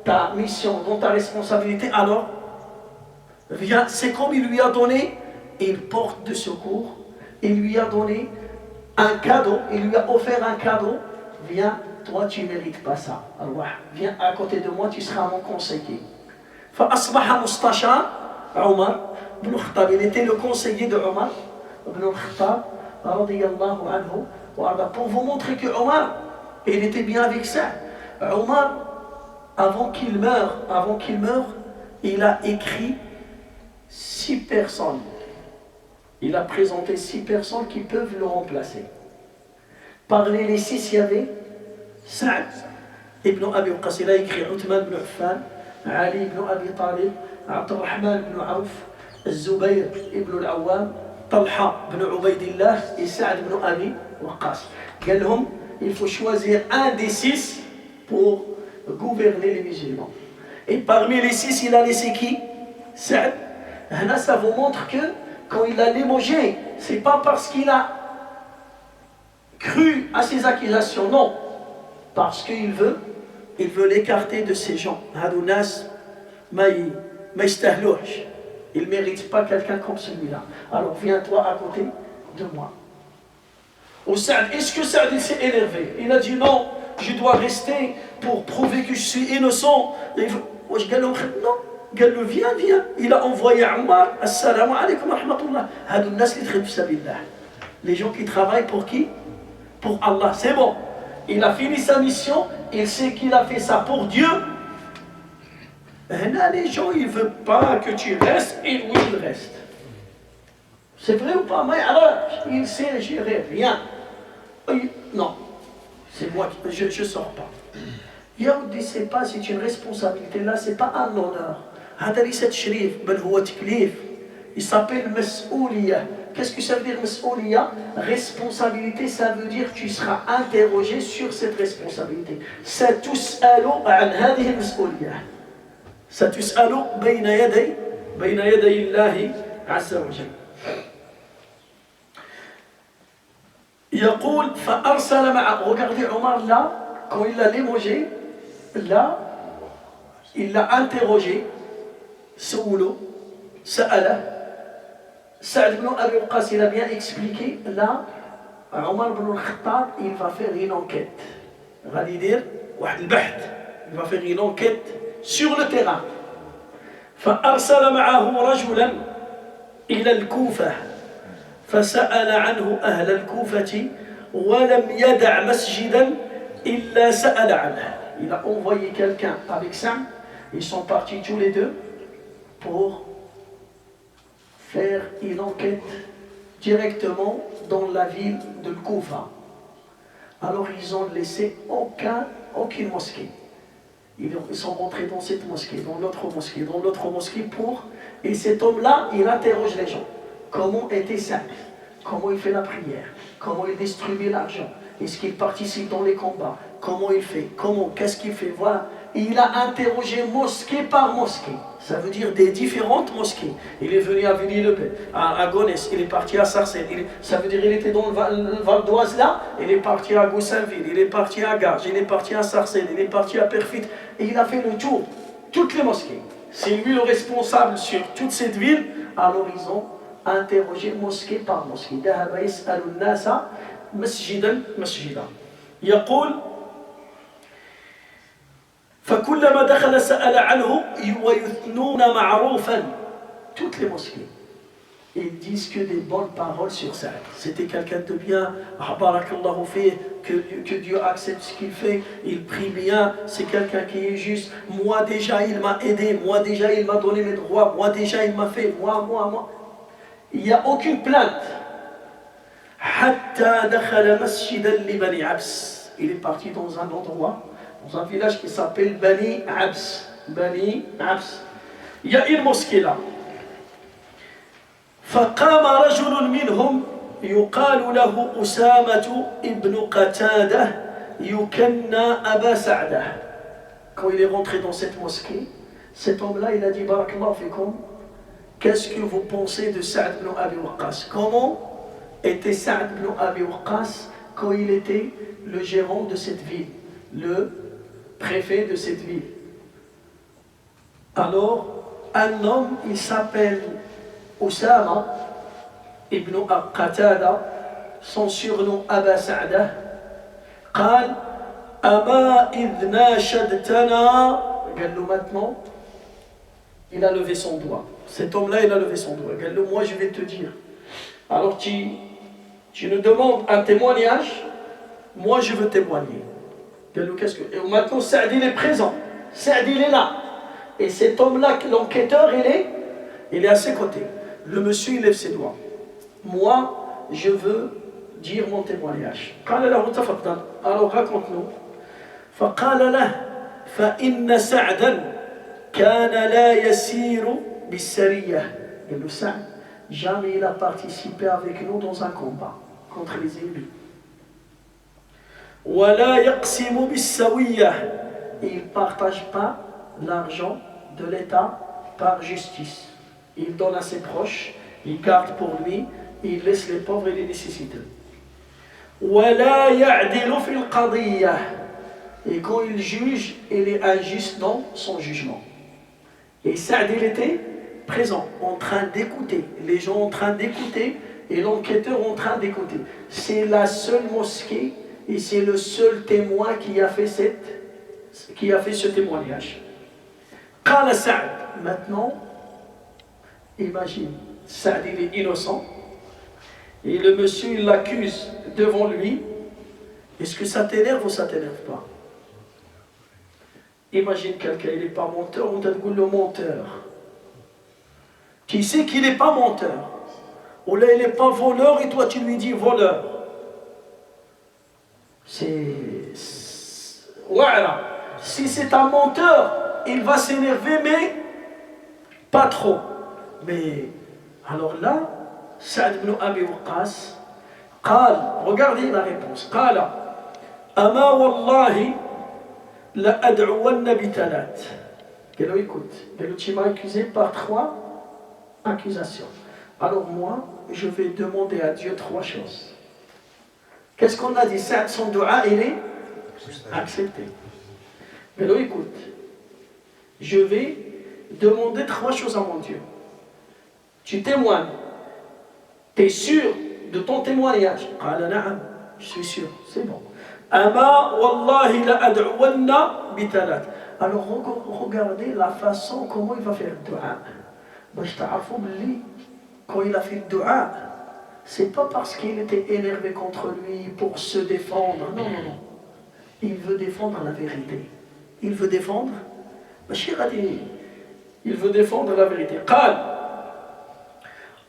ta mission, dans ta responsabilité. Alors, viens, c'est comme il lui a donné une porte de secours, il lui a donné un cadeau, il lui a offert un cadeau. Viens, toi tu ne mérites pas ça. Alors, viens à côté de moi, tu seras mon conseiller. فأصبح مستشار عمر بن الخطاب. Il était le conseiller de Omar ibn al-Khattab radiyallahu anhu. Pour vous montrer que Omar, il était bien avec ça. Omar, avant qu'il meure, il a écrit 6 personnes. Il a présenté 6 personnes qui peuvent le remplacer. Parmi les 6, il y avait Saad ibn Abi Waqqas. Il a écrit Uthman ibn Affan, Ali ibn Abi Talib, Abdurrahman ibn Auf, Zubayr ibn al-Awwam, Talha ibn Ubaydillah et Saad ibn Abi Waqqas. Il faut choisir un des 6 pour gouverner les musulmans. Et parmi les 6, il a laissé qui? Saad. Là, ça vous montre que quand il a limogé, c'est pas parce qu'il a cru à ces accusations, non, parce qu'il veut l'écarter de ces gens. Hadounas, il ne mérite pas quelqu'un comme celui-là. Alors viens-toi à côté de moi. Au Saad, est-ce que Saad il s'est énervé? Il a dit non, je dois rester pour prouver que je suis innocent. Non. قال له viens. Il a envoyé Omar, assalamu alaykum wa rahmatullah. هادو الناس اللي تخدم في سبيل الله. Les gens qui travaillent pour qui? Pour Allah. C'est bon. Il a fini sa mission, il sait qu'il a fait ça pour Dieu. Et là, les gens, ils ne veulent pas que tu restes, et lui, il reste. C'est vrai ou pas? Mais alors, il sait gérer rien. Non, c'est moi qui je ne sors pas. Yaoudi, c'est pas, c'est une responsabilité. Là, c'est pas un honneur. Il s'appelle Mas'ouliya. Qu'est-ce que ça veut dire Mas'ouliya? Responsabilité, ça veut dire que tu seras interrogé sur cette responsabilité. Satus'alu an hadhihi al-mas'ouliya. Satus'alu bayna yaday Allahi azza wa jalla. يقول فأرسل معه. Regardez Omar là, quand il l'a limogé, là, il l'a interrogé. Soulou, Sa'ala. Saad ibn Abi Waqqas, il a bien expliqué. Là, Omar ibn al-Khattab, il va faire une enquête. Il va dire, il va faire une enquête sur le terrain. فأرسل معه رجلا إلى الكوفة فسأل عنه أهل الكوفة ولم يدع مسجدا إلا سأل عنه. Il a envoyé quelqu'un avec ça. Ils sont partis tous les deux pour faire une enquête directement dans la ville de Koufa. Alors ils ont laissé aucune mosquée. Ils sont rentrés dans cette mosquée, dans l'autre mosquée pour... Et cet homme-là, il interroge les gens. Comment était Saad? Comment il fait la prière? Comment il distribue l'argent? Est-ce qu'il participe dans les combats? Comment il fait? Qu'est-ce qu'il fait? Voilà. Et il a interrogé mosquée par mosquée. Ça veut dire des différentes mosquées. Il est venu à Villiers-le-Bel, à Gonesse, il est parti à Sarcelles. Ça veut dire qu'il était dans le Val d'Oise là, il est parti à Goussainville, il est parti à Garges, il est parti à Sarcelles, il est parti à Perfit. Et il a fait le tour, toutes les mosquées. C'est lui le responsable sur toute cette ville. Alors ils ont interrogé mosquée par mosquée. ذهب يسأل الناس مسجدا مسجدا. يقول فكلما دخل سأل عنه ويثنون معروفا. Toutes les mosquées, ils disent que des bonnes paroles sur ça. C'était quelqu'un de bien, barakallahu fi, que Dieu accepte ce qu'il fait, il prie bien, c'est quelqu'un qui est juste. Moi déjà il m'a aidé, moi déjà il m'a donné mes droits, moi déjà il m'a fait, moi. Il n'y a aucune plainte. حتى دخل مسجدا لبني عبس. Il est parti dans un endroit, dans un village qui s'appelle Bani Abs. Bani Abs. Il y a une mosquée là. فقام رجل منهم يقال له أسامة ابن قتادة يكنى أبا سعدة. Quand il est rentré dans cette mosquée, cet homme-là, il a dit Barakallahu fikum, qu'est-ce que vous pensez de Saad ibn Abi Waqqas? Comment était Saad ibn Abi Waqqas quand il était le gérant de cette ville, le préfet de cette ville? Alors, un homme, il s'appelle Usama ibn Qatada, son surnom Aba Sa'da, قال أما إذ ناشدتنا. Maintenant, il a levé son doigt. Cet homme-là, il a levé son doigt. Regarde-le, moi, je vais te dire. Alors, tu nous demandes un témoignage, moi, je veux témoigner. Regarde-le, qu'est-ce que... Et maintenant, Saad, il est présent. Saad, il est là. Et cet homme-là, l'enquêteur, il est à ses côtés. Le monsieur, il lève ses doigts. Moi, je veux dire mon témoignage. Alors, raconte-nous. فقال له فإن سعدا كان لا يسير بالسرية. Et le Saad, jamais il a participé avec nous dans un combat contre les ennemis. ولا يقسم بالسوية. Et il ne partage pas l'argent de l'État par justice. Il donne à ses proches, il garde pour lui, il laisse les pauvres et les nécessiteux. ولا يعدل في القضية. Et quand il juge, il est injuste dans son jugement. Et Saad, il était présent, en train d'écouter. Les gens en train d'écouter et l'enquêteur en train d'écouter. C'est la seule mosquée et c'est le seul témoin qui a fait ce témoignage. قال Saad. Maintenant, imagine, Saad, il est innocent. et le monsieur il l'accuse devant lui, est-ce que ça t'énerve ou ça t'énerve pas? Imagine quelqu'un, il n'est pas menteur, on te dit le menteur. Qui sait qu'il n'est pas menteur? Ou là il n'est pas voleur et toi tu lui dis voleur. Voilà. Si c'est un menteur, il va s'énerver, mais pas trop. Mais alors là, Saad ibn Abi Waqqas, regardez la réponse. قال أما والله لأدعون بثلاث. Écoute, tu m'as accusé par 3 accusations. Alors moi, je vais demander à Dieu 3 choses. Qu'est-ce qu'on a dit? Saad, son dua, il est accepté. Mais là, écoute, je vais demander 3 choses à mon Dieu. Tu témoignes. Tu es sûr de ton témoignage? Je suis sûr, c'est bon. Alors regardez la façon comment il va faire le dua. Quand il a fait le dua, c'est pas parce qu'il était énervé contre lui pour se défendre. Non, non, non. Il veut défendre la vérité. Il veut défendre. Il veut défendre la vérité. قال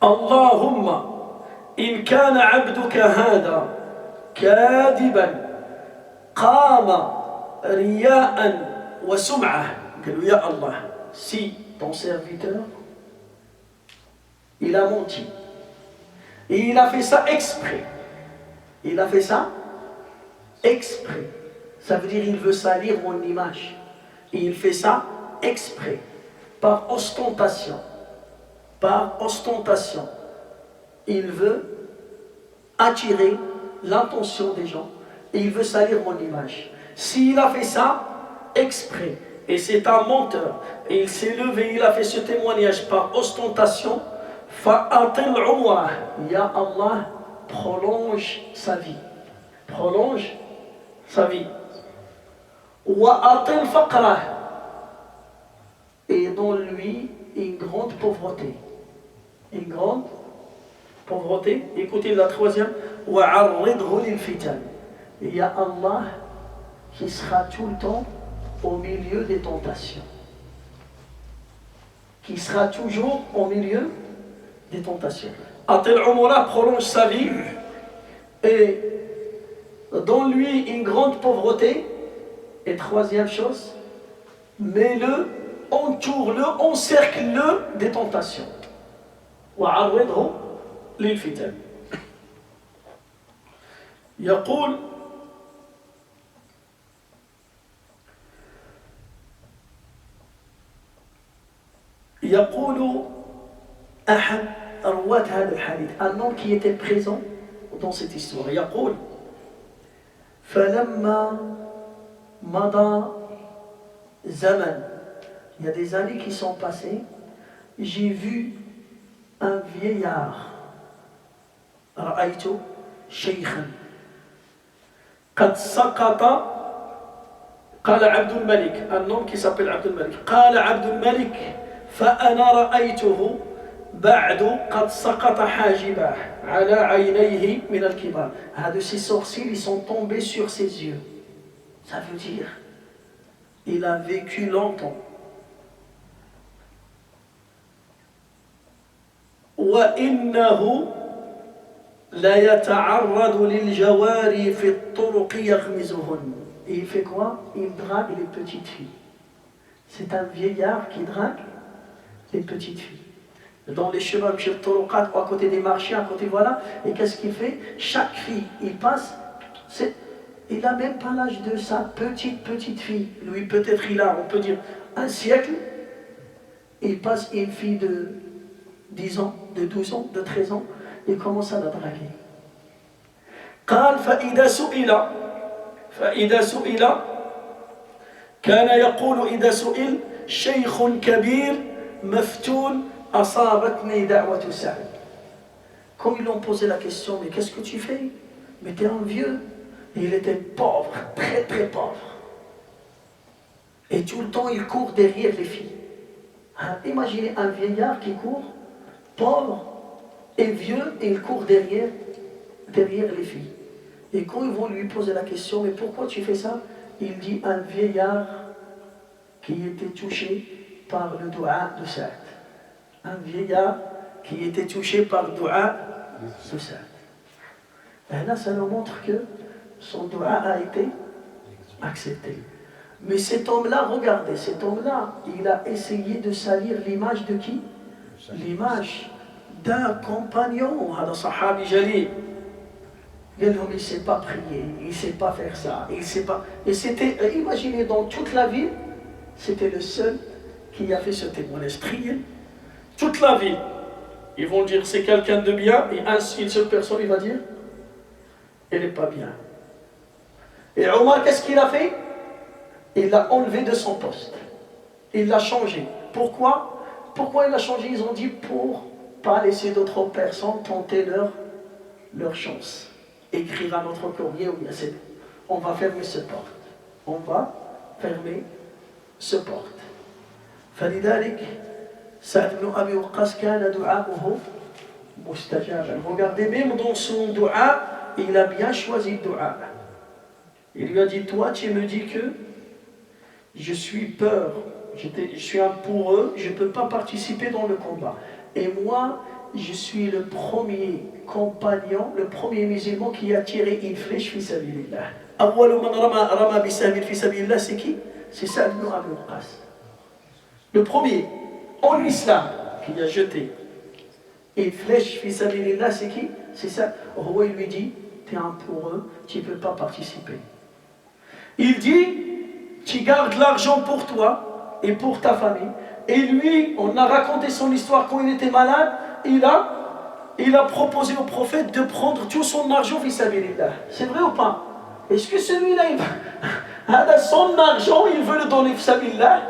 اللهم إن كان عبدك هذا كاذبا قام رياء وسمعة. قالوا يا الله, si ton serviteur il a menti et il a fait ça exprès, il a fait ça exprès, ça veut dire il veut salir mon image et il fait ça exprès, par ostentation, il veut attirer l'attention des gens et il veut salir mon image. S'il a fait ça exprès et c'est un menteur et il s'est levé, il a fait ce témoignage par ostentation, fa'atil umrah, ya Allah, prolonge sa vie, wa atil faqrah, et dans lui une grande pauvreté. Écoutez la troisième. Il y a Allah qui sera tout le temps au milieu des tentations. Qui sera toujours au milieu des tentations. Atil Umrah prolonge sa vie et dans lui une grande pauvreté. Et troisième chose, mets-le, entoure-le, encercle-le des tentations. وعرضه للفتن. يقول أحد رواة هذا الحديث, un homme qui était présent dans cette histoire, يقول فلما مضى زمن, il y a des années qui sont passées, j'ai vu un vieillard, رأيت شيخا قد سقط. قال عبد الملك, un homme qui s'appelle Abd al-Malik, قال عبد الملك فأنا رأيته بعد قد سقط حاجبه على عينيه من الكبار. Un de ses sourcils, ils sont tombés sur ses yeux. Ça veut dire, il a vécu longtemps. وإنه لا يتعرض للجواري في الطرق يغمزهن. Et il fait quoi? Il drague les petites filles. C'est un vieillard qui drague les petites filles. Dans les chemins, à côté des marchés, à côté, voilà. Et qu'est-ce qu'il fait? Chaque fille, il passe, il n'a même pas l'âge de sa petite fille. Lui, peut-être il a, on peut dire, un siècle. Il passe une fille de 10 ans, de 12 ans, de 13 ans, il commence à la draguer. قال فإذا سئل كان يقول إذا سئل شيخ كبير مفتون أصابتني دعوة سعد. Quand ils lui ont posé la question, mais qu'est-ce que tu fais? Mais t'es un vieux. Et il était pauvre, très très pauvre. Et tout le temps il court derrière les filles. Imaginez un vieillard qui court, pauvre et vieux, et il court derrière derrière les filles. Et quand ils vont lui poser la question, mais pourquoi tu fais ça? Il dit un vieillard qui était touché par le doua de Sa'd. Un vieillard qui était touché par le doua de Sa'd. Et là, ça nous montre que son doua a été accepté. Mais cet homme-là, regardez, cet homme-là, il a essayé de salir l'image de qui? L'image d'un compagnon, un sahabi jalil. Il ne sait pas prier, il ne sait pas faire ça, il sait pas. Et c'était, imaginez, dans toute la ville, c'était le seul qui a fait ce témoignage. Prier, toute la ville. Ils vont dire c'est quelqu'un de bien, et une seule personne, il va dire elle n'est pas bien. Et Omar, qu'est-ce qu'il a fait? Il l'a enlevé de son poste. Il l'a changé. Pourquoi? Pourquoi il l'a changé? Ils ont dit pour ne pas laisser d'autres personnes tenter leur chance. Écrire à notre courrier, ou bien c'est on va fermer ce porte. On va fermer ce porte. فلذلك سعد بن أبي وقاص كان دعاؤه مستجابا. Regardez, même dans son dua, il a bien choisi le dua. Il lui a dit, toi tu me dis que je suis peur, je suis un pourreux, je ne peux pas participer dans le combat. Et moi, je suis le premier compagnon, le premier musulman qui a tiré une flèche fi sabilillah. Awwalu man rama bi sahmin fi sabilillah, c'est qui? C'est Sa'd ibn Abi Waqqas. Le premier en islam qui a jeté une flèche fi sabilillah, c'est qui? C'est ça. Roi, il lui dit, tu es un pourreux, tu ne peux pas participer. Il dit, tu gardes l'argent pour toi et pour ta famille. Et lui, on a raconté son histoire quand il était malade, il a proposé au prophète de prendre tout son argent fi sabilillah. C'est vrai ou pas? Est-ce que celui-là, son argent, il veut le donner fi sabilillah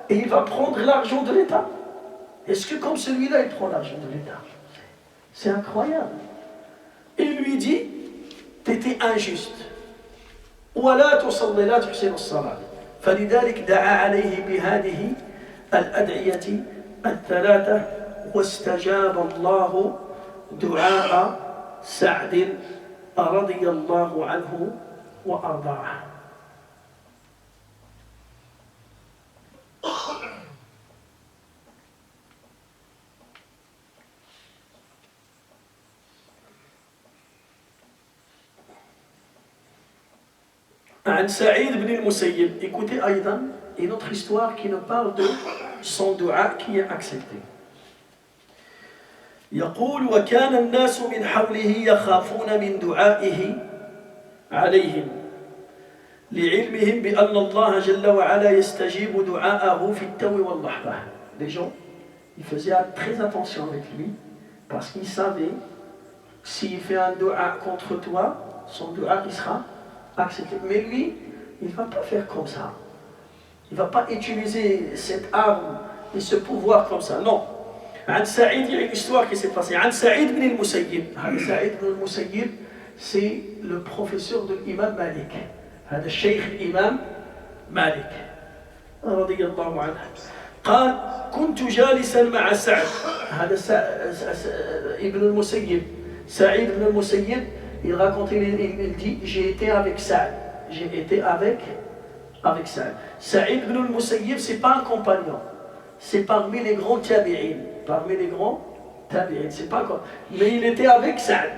et il va prendre l'argent de l'État? Est-ce que comme celui-là, il prend l'argent de l'État? C'est incroyable. Il lui dit, t'étais injuste. ولا تصلي لا تحسن الصلاة. فلذلك دعا عليه بهذه الأدعية الثلاثة واستجاب الله دعاء سعد رضي الله عنه وأرضاه. عن سعيد بن المسيب. Écoutez أيضا une autre histoire qui nous parle de son dua qui est accepté. يقول وكان الناس من حوله يخافون من دعائه عليهم لعلمهم بأن الله جل وعلا يستجيب دعاءه في التو واللحظة. Les gens, ils faisaient très attention avec lui parce qu'ils savaient s'il fait un dua contre toi, son dua il sera accepté. Mais lui, il ne va pas faire comme ça. Il ne va pas utiliser cette arme et ce pouvoir comme ça. Non. عن سعيد, il y a une histoire qui s'est passée. عن سعيد بن المسيب. سعيد بن المسيب, c'est le professeur de l'imam Malik. هذا الشيخ الإمام مالك رضي الله عنه. قال كنت جالسا مع سعد. هذا ابن المسيب. سعيد بن المسيب, il racontait, il dit, j'ai été avec Sa'd. J'ai été avec Sa'd. Sa'id ibn al-Musayyib, c'est pas un compagnon. C'est parmi les grands tabi'in. Parmi les grands tabi'in. C'est pas quoi. Mais il était avec Sa'd.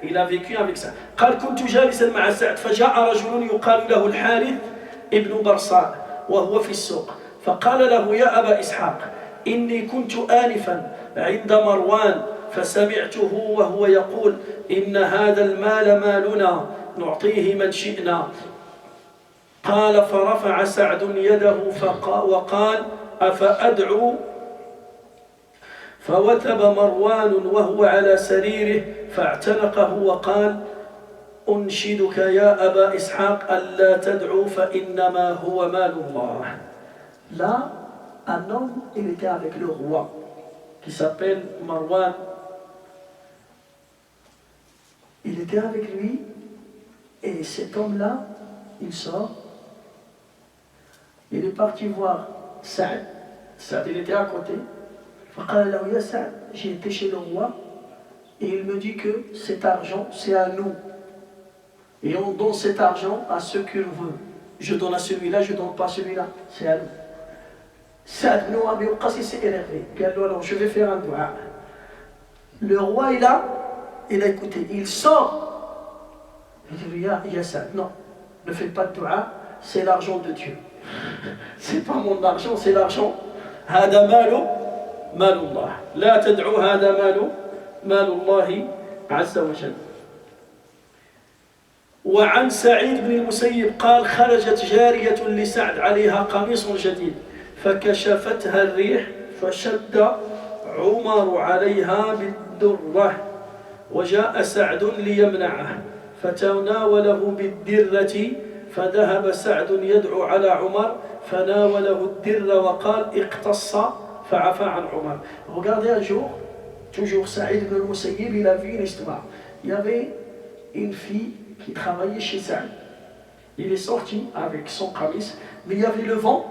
Il a vécu avec Sa'd. قال كنت جالسا مع سعد فجاء رجل يقال له الحارث ابن برصاء وهو في السوق فقال له يا أبا إسحاق إني كنت آنفا عند مروان فسمعته وهو يقول إن هذا المال مالنا نعطيه من شئنا. قال فرفع سعد يده وقال أفأدعو فوثب مروان وهو على سريره فاعتنقه وقال أنشدك يا أبا إسحاق ألا تدعو فإنما هو مال الله. Là, un homme, il était avec le roi qui s'appelle Marwan. Il était avec lui et cet homme-là, il sort. Il est parti voir Sa'd. Sa'd, il était à côté. فقال له يا سعد, j'ai été chez le roi et il me dit que cet argent, c'est à nous. Et on donne cet argent à ceux que l'on veut. Je donne à celui-là, je ne donne pas à celui-là. C'est à nous. Saad ibn Abi Waqqas, il s'est énervé. Il a dit, alors je vais faire un dua. Le roi, il a écouté. Il sort. Il dit, ya Saad, non, ne fais pas de dua, c'est l'argent de Dieu. C'est pas mon argent, c'est l'argent. هذا مال الله. لا تدعوا هذا مال الله عز وجل. وعن سعيد بن المسيب قال خرجت جارية لسعد عليها قميص جديد فكشفتها الريح فشد عمر عليها بالدرة وجاء سعد ليمنعه فتناوله بالدرة فذهب سعد يدعو على عمر فناوله الدرة وقال اقتص فعفى عن عمر. Regardez un jour, toujours Saïd ibn al-Musayyib, il a vu une histoire. Il y avait une fille qui travaillait chez Saïd. Il est sorti avec son qamis, mais il y avait le vent.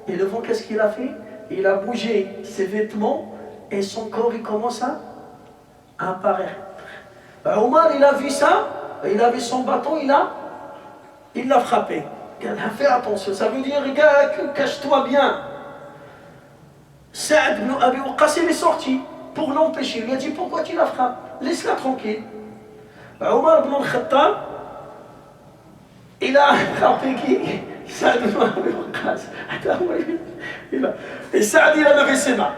Et le vent, qu'est-ce qu'il a fait? Il a bougé ses vêtements et son corps, il commence à apparaître. Omar, il a vu ça, il avait son bâton, il l'a frappé. Il a fait attention, ça veut dire, regarde, cache-toi bien. Saad ibn Abi Waqqas, il est sorti pour l'empêcher. Il lui a dit, pourquoi tu la frappes? Laisse-la tranquille. Omar ibn al-Khattab, il a frappé qui? Saad ibn Abi Waqqas. Et Saad, il a levé ses mains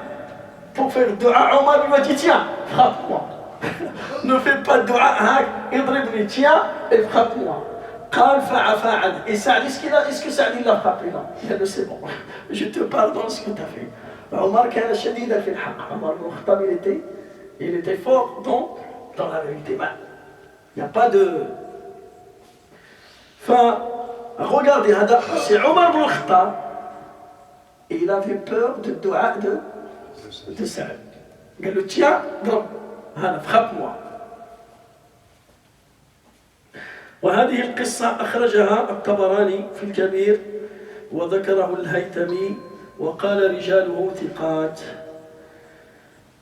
pour faire dua. Omar lui a dit, tiens, frappe-moi. Ne fais pas de dua, idribni, tiens, et frappe-moi. Et Saad, est-ce que Saad il l'a frappé? Non. Il a dit, c'est bon, je te pardonne ce que tu as fait. Omar كان شديدا في الحق. Omar ibn Khattab, il était fort dans la vérité. Il n'y a pas de... Regardez, c'est Omar ibn Khattab, et il avait peur de dua de Saad. Il a dit, tiens, frappe-moi. وهذه القصة أخرجها الطبراني في الكبير وذكره الهيثمي وقال رجاله ثقات.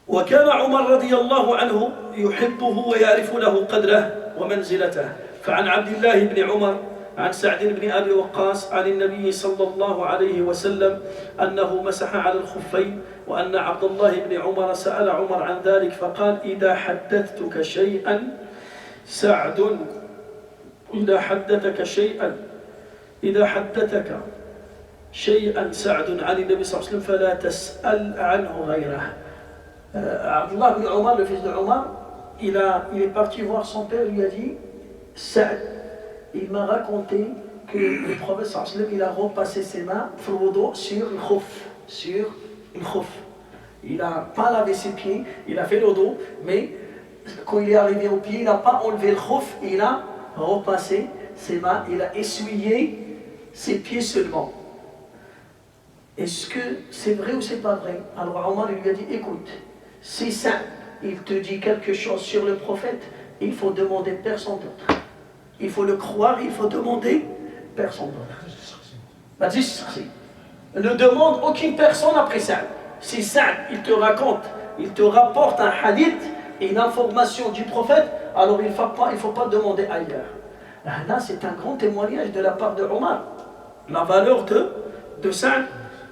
وكان عمر رضي الله عنه يحبه ويعرف له قدره ومنزلته. فعن عبد الله بن عمر عن سعد بن أبي وقاص عن النبي صلى الله عليه وسلم أنه مسح على الخفين وأن عبد الله بن عمر سأل عمر عن ذلك فقال إذا حدثتك شيئا سعد إذا حدثك شيئا سعد عن النبي صلى الله عليه وسلم فلا تسأل عنه غيره. Abdullah ibn Omar, le fils de Omar, il est parti voir son père, il lui a dit, Saad, il m'a raconté que le prophète sallallahu alayhi wa sallam, il a repassé ses mains sur une khouf. Il n'a pas lavé ses pieds, il a fait le dos, mais quand il est arrivé au pied, il n'a pas enlevé le khouf, il a repassé ses mains, il a essuyé ses pieds seulement. Est-ce que c'est vrai ou c'est pas vrai? Alors Omar lui a dit, écoute, si ça, il te dit quelque chose sur le prophète, il faut demander personne d'autre. Il faut le croire, il faut demander personne d'autre. Ne demande aucune personne après ça. Si ça, il te raconte, il te rapporte un hadith et une information du prophète, alors il ne faut pas demander ailleurs. Là, c'est un grand témoignage de la part de Omar. La valeur de Sa'd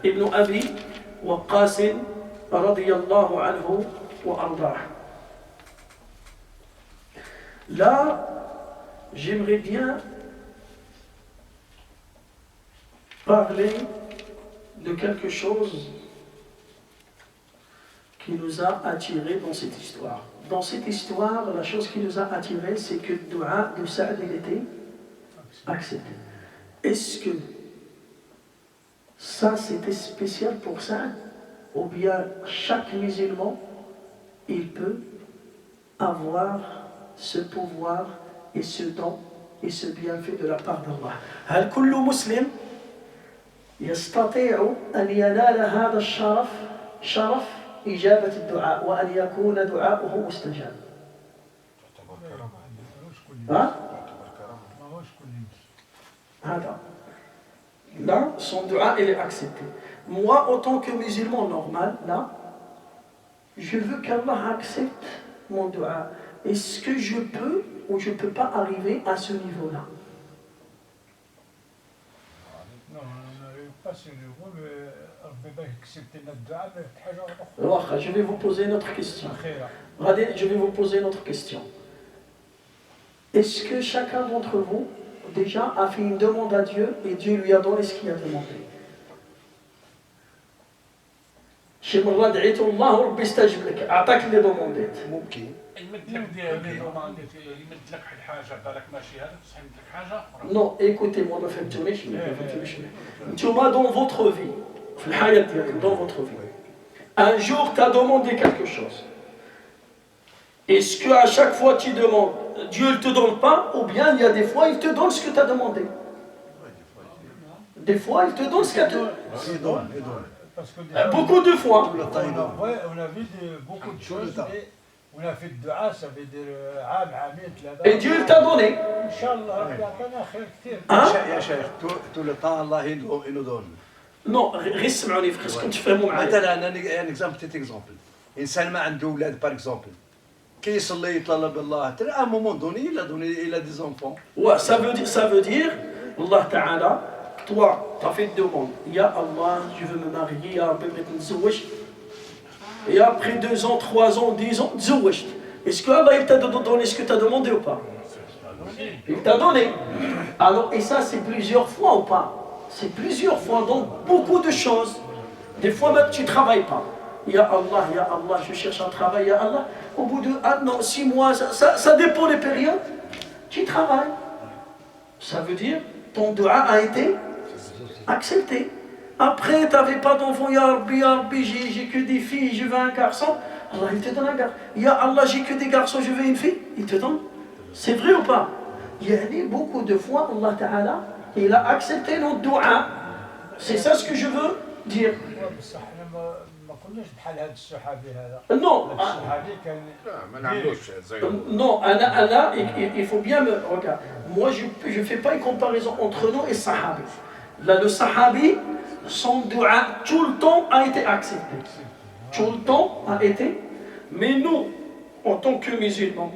ibn Abi Waqqas radiyallahu anhu wa ardah. Là, j'aimerais bien parler de quelque chose qui nous a attirés dans cette histoire. Dans cette histoire, la chose qui nous a attirés, c'est que le dua de Saad il était accepté. Est-ce que ça c'était spécial pour Saad, ou bien chaque musulman il peut avoir ce pouvoir et ce don et ce bienfait de la part d'Allah? هل كل مسلم يستطيع أن ينال هذا الشرف شرف إجابة الدعاء وأن يكون دعاؤه مستجاب؟ Là, son dua, il est accepté. Moi, autant que musulman normal, là, je veux qu'Allah accepte mon dua. est-ce que je peux ou je ne peux pas arriver à ce niveau-là? Non, on n'arrive pas sur le niveau, mais ربي باش كسبت لنا الدعاء حاجه اخرى. Je vais vous poser une autre question. اخيره. Regardez, je vais vous poser une autre question. Est-ce que chacun d'entre vous, déjà, a fait une demande à Dieu et Dieu lui a donné ce qu'il a demandé? شي مرة دعيت الله وربي استجب لك، أعطاك اللي ضمندت. ممكن. يمد لك يمد لك حل حاجه بالك ماشي هذا بصح يمد لك حاجه اخرى. Non, écoutez-moi, ما فهمتونيش. نتوما dans votre vie, في الحياة ديالك, dans votre vie. Un jour, tu as demandé quelque chose. Est-ce qu'à chaque fois tu demandes, Dieu ne te donne pas, ou bien il y a des fois, il te donne ce que tu as demandé? Des fois, il te donne ce que tu as demandé. Parce que Beaucoup de fois. on a vu beaucoup de choses, mais on a fait le dua, ça veut dire عام عامين ثلاثة. Et Dieu t'a donné. إن شاء الله ربي يعطينا خير كثير. يا شيخ tout le temps Allah il nous donne. Non, غير سمعوني خصكم تفهموا معايا. مثلا انا اكزامبل تيت اكزامبل انسان ما عنده اولاد بار اكزامبل كيصلي يطلب الله ترى ا مومون دوني il a des enfants. Ouais, ça veut dire, Allah Ta'ala, toi, tu as fait une demande. Ya Allah, je veux me marier, Ya Rabbi, et après 2 ans, 3 ans, 10 ans, est-ce que Allah il t'a donné ce que tu as demandé ou pas? Il t'a donné. Alors, et ça, c'est plusieurs fois ou pas? C'est plusieurs fois, donc beaucoup de choses. Des fois même, tu ne travailles pas. Ya Allah, je cherche un travail, Ya Allah. Au bout de 6 mois, ça dépend des périodes, tu travailles. Ça veut dire, ton dua a été accepté. Après, tu n'avais pas d'enfant, Ya Rabbi, j'ai que des filles, je veux un garçon. Allah, il te donne un garçon. Ya Allah, j'ai que des garçons, je veux une fille. Il te donne. C'est vrai ou pas? Il y a beaucoup de fois, Allah Ta'ala, il a accepté notre dua. C'est ça ce que je veux dire. بصح احنا ما كناش بحال هذا الصحابي هذا. Non. هذا الصحابي كان ما نعملوش زي Non, Anna, il faut bien me regarder. Moi, je ne fais pas une comparaison entre nous et Sahabi. Là, le Sahabi, son dua, tout le temps a été accepté. Tout le temps a été. Mais nous, en tant que musulmans,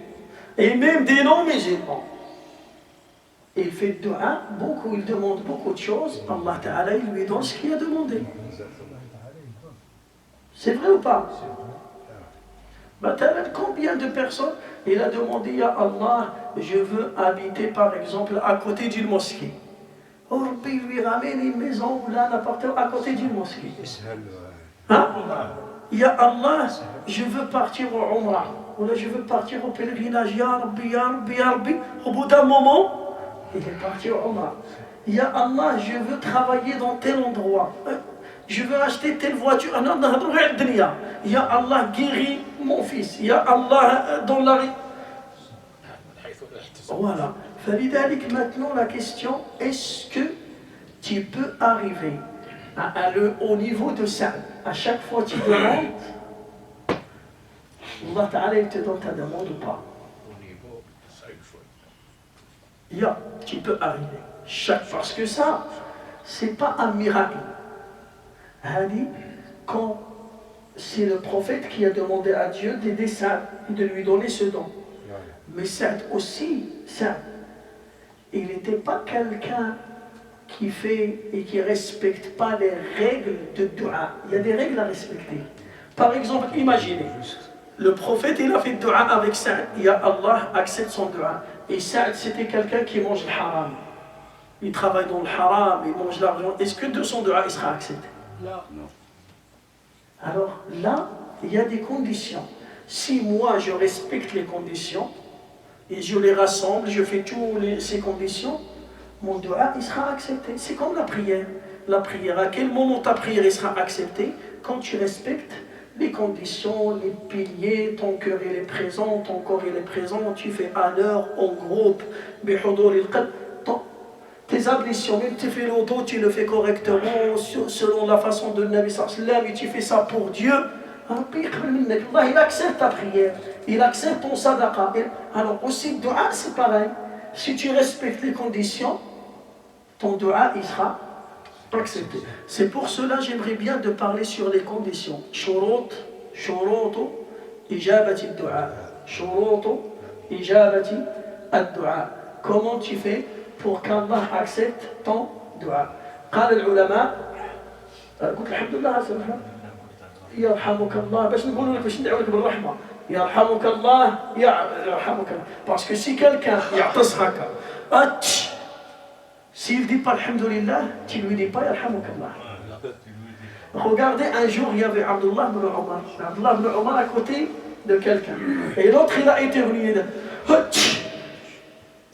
et même des non-musulmans, il fait dua beaucoup, il demande beaucoup de choses. Allah Ta'ala, il lui donne ce qu'il a demandé. C'est vrai ou pas? Maintenant, combien de personnes il a demandé à Allah, je veux habiter par exemple à côté d'une mosquée. Oh, Rabbi lui ramène une maison ou là un appartement à côté d'une mosquée. Hein? Ya Allah, je veux partir au Umrah. Ou là je veux partir au pèlerinage. Ya Rabbi, Ya Rabbi, Ya Rabbi. Au bout d'un moment, il est parti au Umrah. Ya Allah, je veux travailler dans tel endroit. Je veux acheter telle voiture. Ya Allah, guéris mon fils. Ya Allah, dans la... Voilà. Maintenant, la question, est-ce que tu peux arriver au niveau de ça? À chaque fois que tu demandes, Allah Ta'ala, il te donne ta demande ou pas? Tu peux arriver. Parce que ça, c'est pas un miracle. Quand c'est le prophète qui a demandé à Dieu d'aider Saad et de lui donner ce don. Mais Saad aussi, il n'était pas quelqu'un qui fait et qui ne respecte pas les règles de dua. Il y a des règles à respecter. Par exemple, imaginez, le prophète il a fait dua avec Saad. Ya Allah, accepte son dua. Et Saad, c'était quelqu'un qui mange le haram. Il travaille dans le haram, il mange l'argent. Est-ce que de son dua, il sera accepté? Non. Alors là, il y a des conditions. Si moi, je respecte les conditions, et je les rassemble, je fais toutes ces conditions, mon dua, il sera accepté. C'est comme la prière. La prière, à quel moment ta prière sera acceptée? Quand tu respectes les conditions, les piliers, ton cœur il est présent, ton corps il est présent, tu fais à l'heure, en groupe, tes ablutions, même tu fais l'auto, tu le fais correctement, selon la façon de Nabi sallallahu alayhi wa sallam, et tu fais ça pour Dieu. Allah, il accepte ta prière, il accepte ton sadaqa. Alors aussi, le dua, c'est pareil. Si tu respectes les conditions, ton dua, il sera accepté. C'est pour cela que j'aimerais bien de parler sur les conditions. Shurutu ijabati dua. Shurutu إجابة الدعاء. Comment tu fais pour qu'Allah accepte ton dua? قال العلماء قلت الحمد لله سبحانه يرحمك الله باش نقول لك باش ندعو لك بالرحمة يرحمك الله يرحمك الله. Parce que si quelqu'un يعطس هكا s'il dit pas alhamdulillah, tu lui dis pas yarhamuk Allah. Regardez, un jour il y avait Abdullah ibn Omar. Abdullah ibn Omar à côté de quelqu'un. Et l'autre il a intervenu.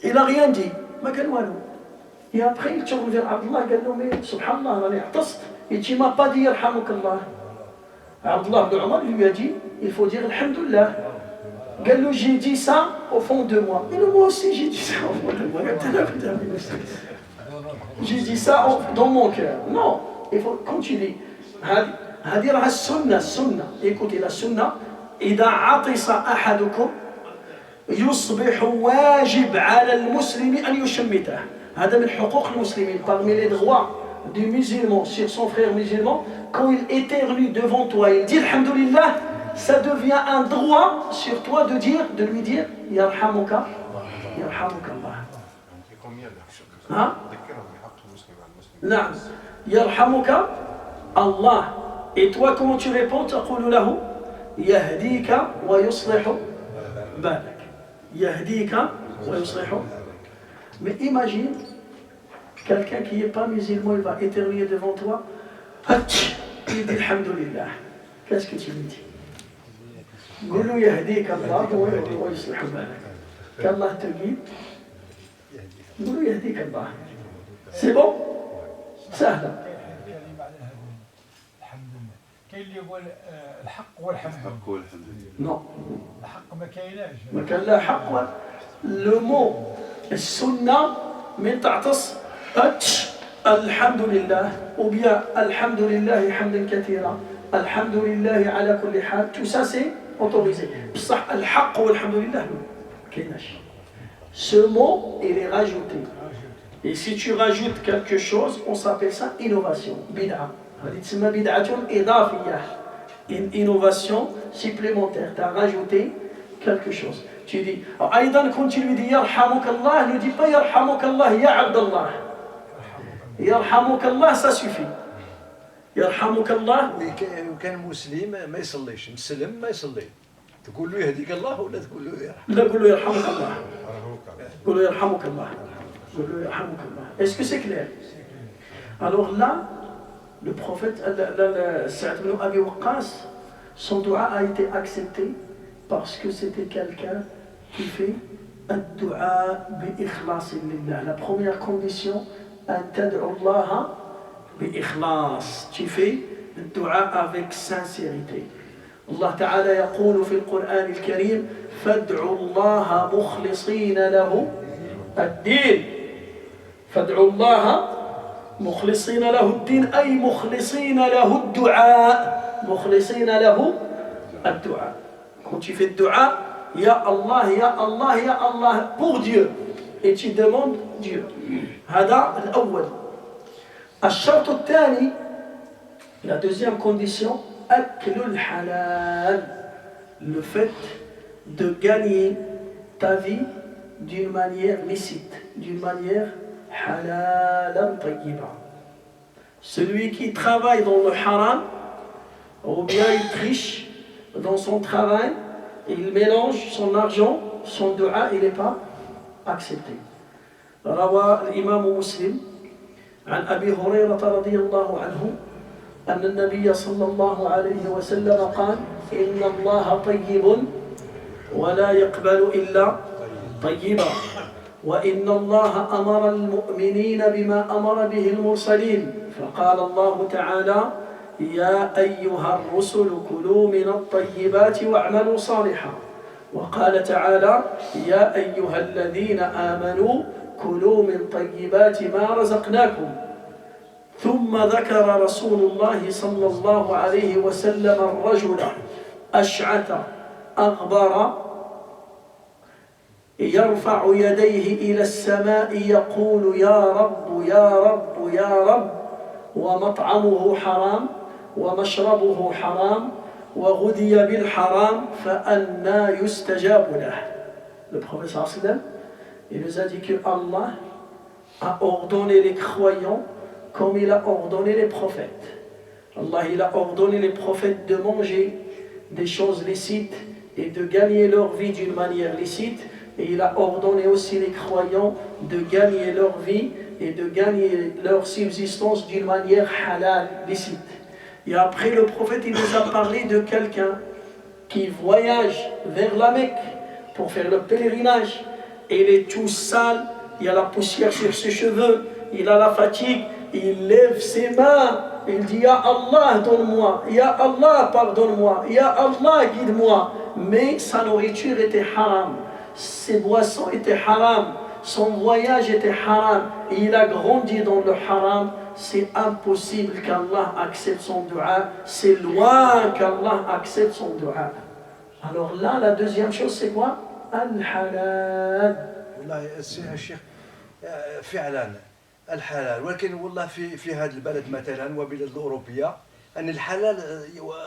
Il n'a rien dit. Et après il tourne vers Abdullah et il dit mais subhanallah, il dit m'a pas dit yarhamuk Allah. Abdullah ibn Omar lui a dit il faut dire alhamdulillah. J'ai dit ça au fond de moi. Et moi aussi j'ai dit ça au fond de moi. J'ai dit ça dans mon cœur. Non, il faut continuer. هذه راها السنة. Écoutez la sunna. إذا عطس أحدكم يصبح واجب على المسلم أن يشمته. هذا من حقوق المسلمين. Parmi les droits du musulman sur son frère musulman, quand il éternue devant toi, il dit alhamdulillah, ça devient un droit sur toi de lui dire yarhamuka Allah. نعم يرحمك الله. Et toi comment tu réponds? تقول له يهديك ويصلح بالك. يهديك ويصلح. Mais imagine quelqu'un qui n'est pas musulman, il va éternuer devant toi. Il dit alhamdulillah. Qu'est-ce que tu lui dis? قل له يهديك الله ويصلح بالك. qu'Allah te guide. قل له يهديك الله. C'est bon? سهلة. كاين اللي يقول الحق والحمد Non. الحق ما كايناش. ما كان لا حق. Le mot السنة من تعطس الحمد لله ou bien الحمد لله حمدا كثيرا الحمد لله على كل حال. Tout ça c'est autorisé. بصح الحق والحمد لله ما كايناش. Ce mot il est rajouté. Et si tu rajoutes quelque chose, on s'appelle ça innovation, bid'a. Une innovation supplémentaire. Tu as rajouté quelque chose. Tu dis, Aïdan, quand tu lui dis Yarhamuk Allah, ne dis pas Yarhamuk Allah, Ya Abdallah. Yarhamuk Allah, ça suffit. Yarhamuk Allah. وكان مسلم ما يصليش مسلم ما يصلي تقول له يهديك الله ولا تقول له يرحمك؟ لا قول له يرحمك الله. قول له يرحمك الله. Est-ce que c'est clair? Alors là, le prophète Sa'd ibn Abi Waqqas, son dua a été accepté parce que c'était quelqu'un qui fait un dua bi-ikhlas lillah. La première condition, an tad'u Allah bi-ikhlas. Tu fais un dua avec sincérité. Allah Ta'ala يقول في القرآن الكريم فادعوا الله مخلصين له الدين. فادعوا الله مخلصين له الدين أي مخلصين له الدعاء. مخلصين له الدعاء. Quand tu fais le dua, Ya Allah, Ya Allah, Ya Allah, pour Dieu. Et tu demandes Dieu. هذا الأول. الشرط الثاني, la deuxième condition, أكل الحلال. Le fait de gagner ta vie d'une manière licite, d'une manière halalan tayyiba. Celui qui travaille dans le haram, ou bien il triche dans son travail, il mélange son argent, son dua, il n'est pas accepté. روى الإمام مسلم عن أبي هريرة رضي الله عنه أن النبي صلى الله عليه وسلم قال إن الله طيب ولا يقبل إلا طيبا وإن الله أمر المؤمنين بما أمر به المرسلين فقال الله تعالى يا أيها الرسل كلوا من الطيبات واعملوا صالحا وقال تعالى يا أيها الذين آمنوا كلوا من طيبات ما رزقناكم ثم ذكر رسول الله صلى الله عليه وسلم الرجل أشعث أغبر يرفع يديه إلى السماء يقول يا رب يا رب يا رب ومطعمه حرام ومشربه حرام وغذي بالحرام فأنى يستجاب له. le prophète sallam, il nous a dit que Allah a ordonné les croyants comme il a ordonné les prophètes. Allah, il a ordonné les prophètes de manger des choses licites et de gagner leur vie d'une manière licite. Et il a ordonné aussi les croyants de gagner leur vie et de gagner leur subsistance d'une manière halal, licite. Et après, le prophète, il nous a parlé de quelqu'un qui voyage vers la Mecque pour faire le pèlerinage. Et il est tout sale, il y a la poussière sur ses cheveux, il a la fatigue, il lève ses mains, il dit « Ya Allah, donne-moi, Ya Allah, pardonne-moi, Ya Allah, guide-moi ». Mais sa nourriture était haram, ses boissons étaient haram, son voyage était haram, et il a grandi dans le haram. C'est impossible qu'Allah accepte son dua, c'est loin qu'Allah accepte son dua. Alors là, la deuxième chose, c'est quoi? Al-halal. والله الشيخ فعلا الحلال، ولكن والله في هذا البلد مثلا والبلاد الاوروبيه ان الحلال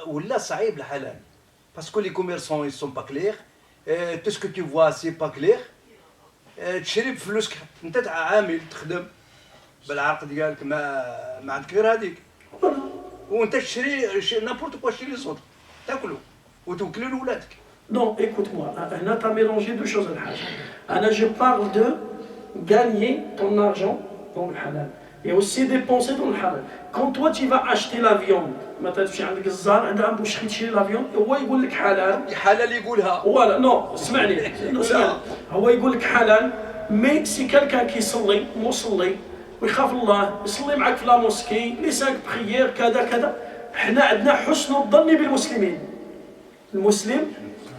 ولا صعيب الحلال باسكو لي كوميرسون ils sont pas clairs, tout ce que tu vois c'est pas clair. تشري بفلوسك انت عامل تخدم بالعرق ديالك ما عندك غير هذيك، وانت تشري نابورت كوا شي لي زوط تاكلو وتوكلوا لولادك. Non, écoute-moi, Anna, tu as mélangé deux choses. Anna, je parle de gagner ton argent dans le halal et aussi dépenser dans le halal. Quand toi tu vas acheter la viande, مثلا تمشي عند الجزار عند un boucherie تشري la viande, هو يقول لك حلال. حلال يقولها. Voilà, non, اسمعني. هو يقول لك حلال، mais si quelqu'un qui يصلي مصلي ويخاف الله يصلي معك في لا موسكي لي 5 بريير كذا كذا، احنا عندنا حسن الظن بالمسلمين. المسلم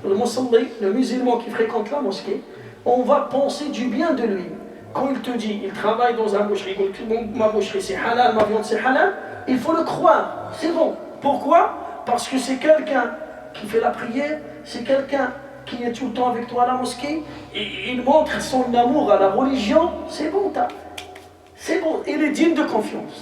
المصلي, le musulman qui fréquente la mosquée, on va penser du bien de lui. Quand il te dit, il travaille dans un boucherie, il dit ma boucherie c'est halal, ma viande c'est halal, il faut le croire, c'est bon. Pourquoi? Parce que c'est quelqu'un qui fait la prière, c'est quelqu'un qui est tout le temps avec toi à la mosquée, et il montre son amour à la religion, c'est bon, c'est bon, il est digne de confiance.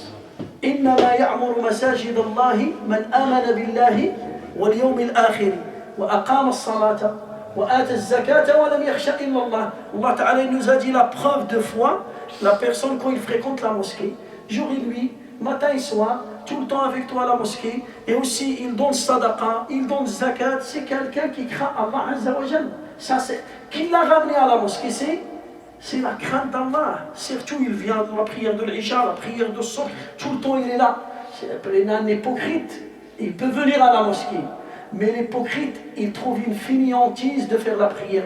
إنما يعمر مساجد الله من آمن بالله واليوم الآخر وأقام الصلاة وآتى الزكاة ولم يخش إلا الله. Allah Ta'ala nous a dit la preuve de foi, la personne quand il fréquente la mosquée, jour et nuit, matin et soir, tout le temps avec toi à la mosquée, et aussi il donne sadaqa, il donne zakat, c'est quelqu'un qui craint Allah Azza wa Jal. Ça c'est, qui l'a ramené à la mosquée, c'est la crainte d'Allah. Surtout il vient de la prière de l'Isha, la prière de Subh, tout le temps il est là. C'est un hypocrite, il peut venir à la mosquée. Mais l'hypocrite, il trouve une fainéantise de faire la prière.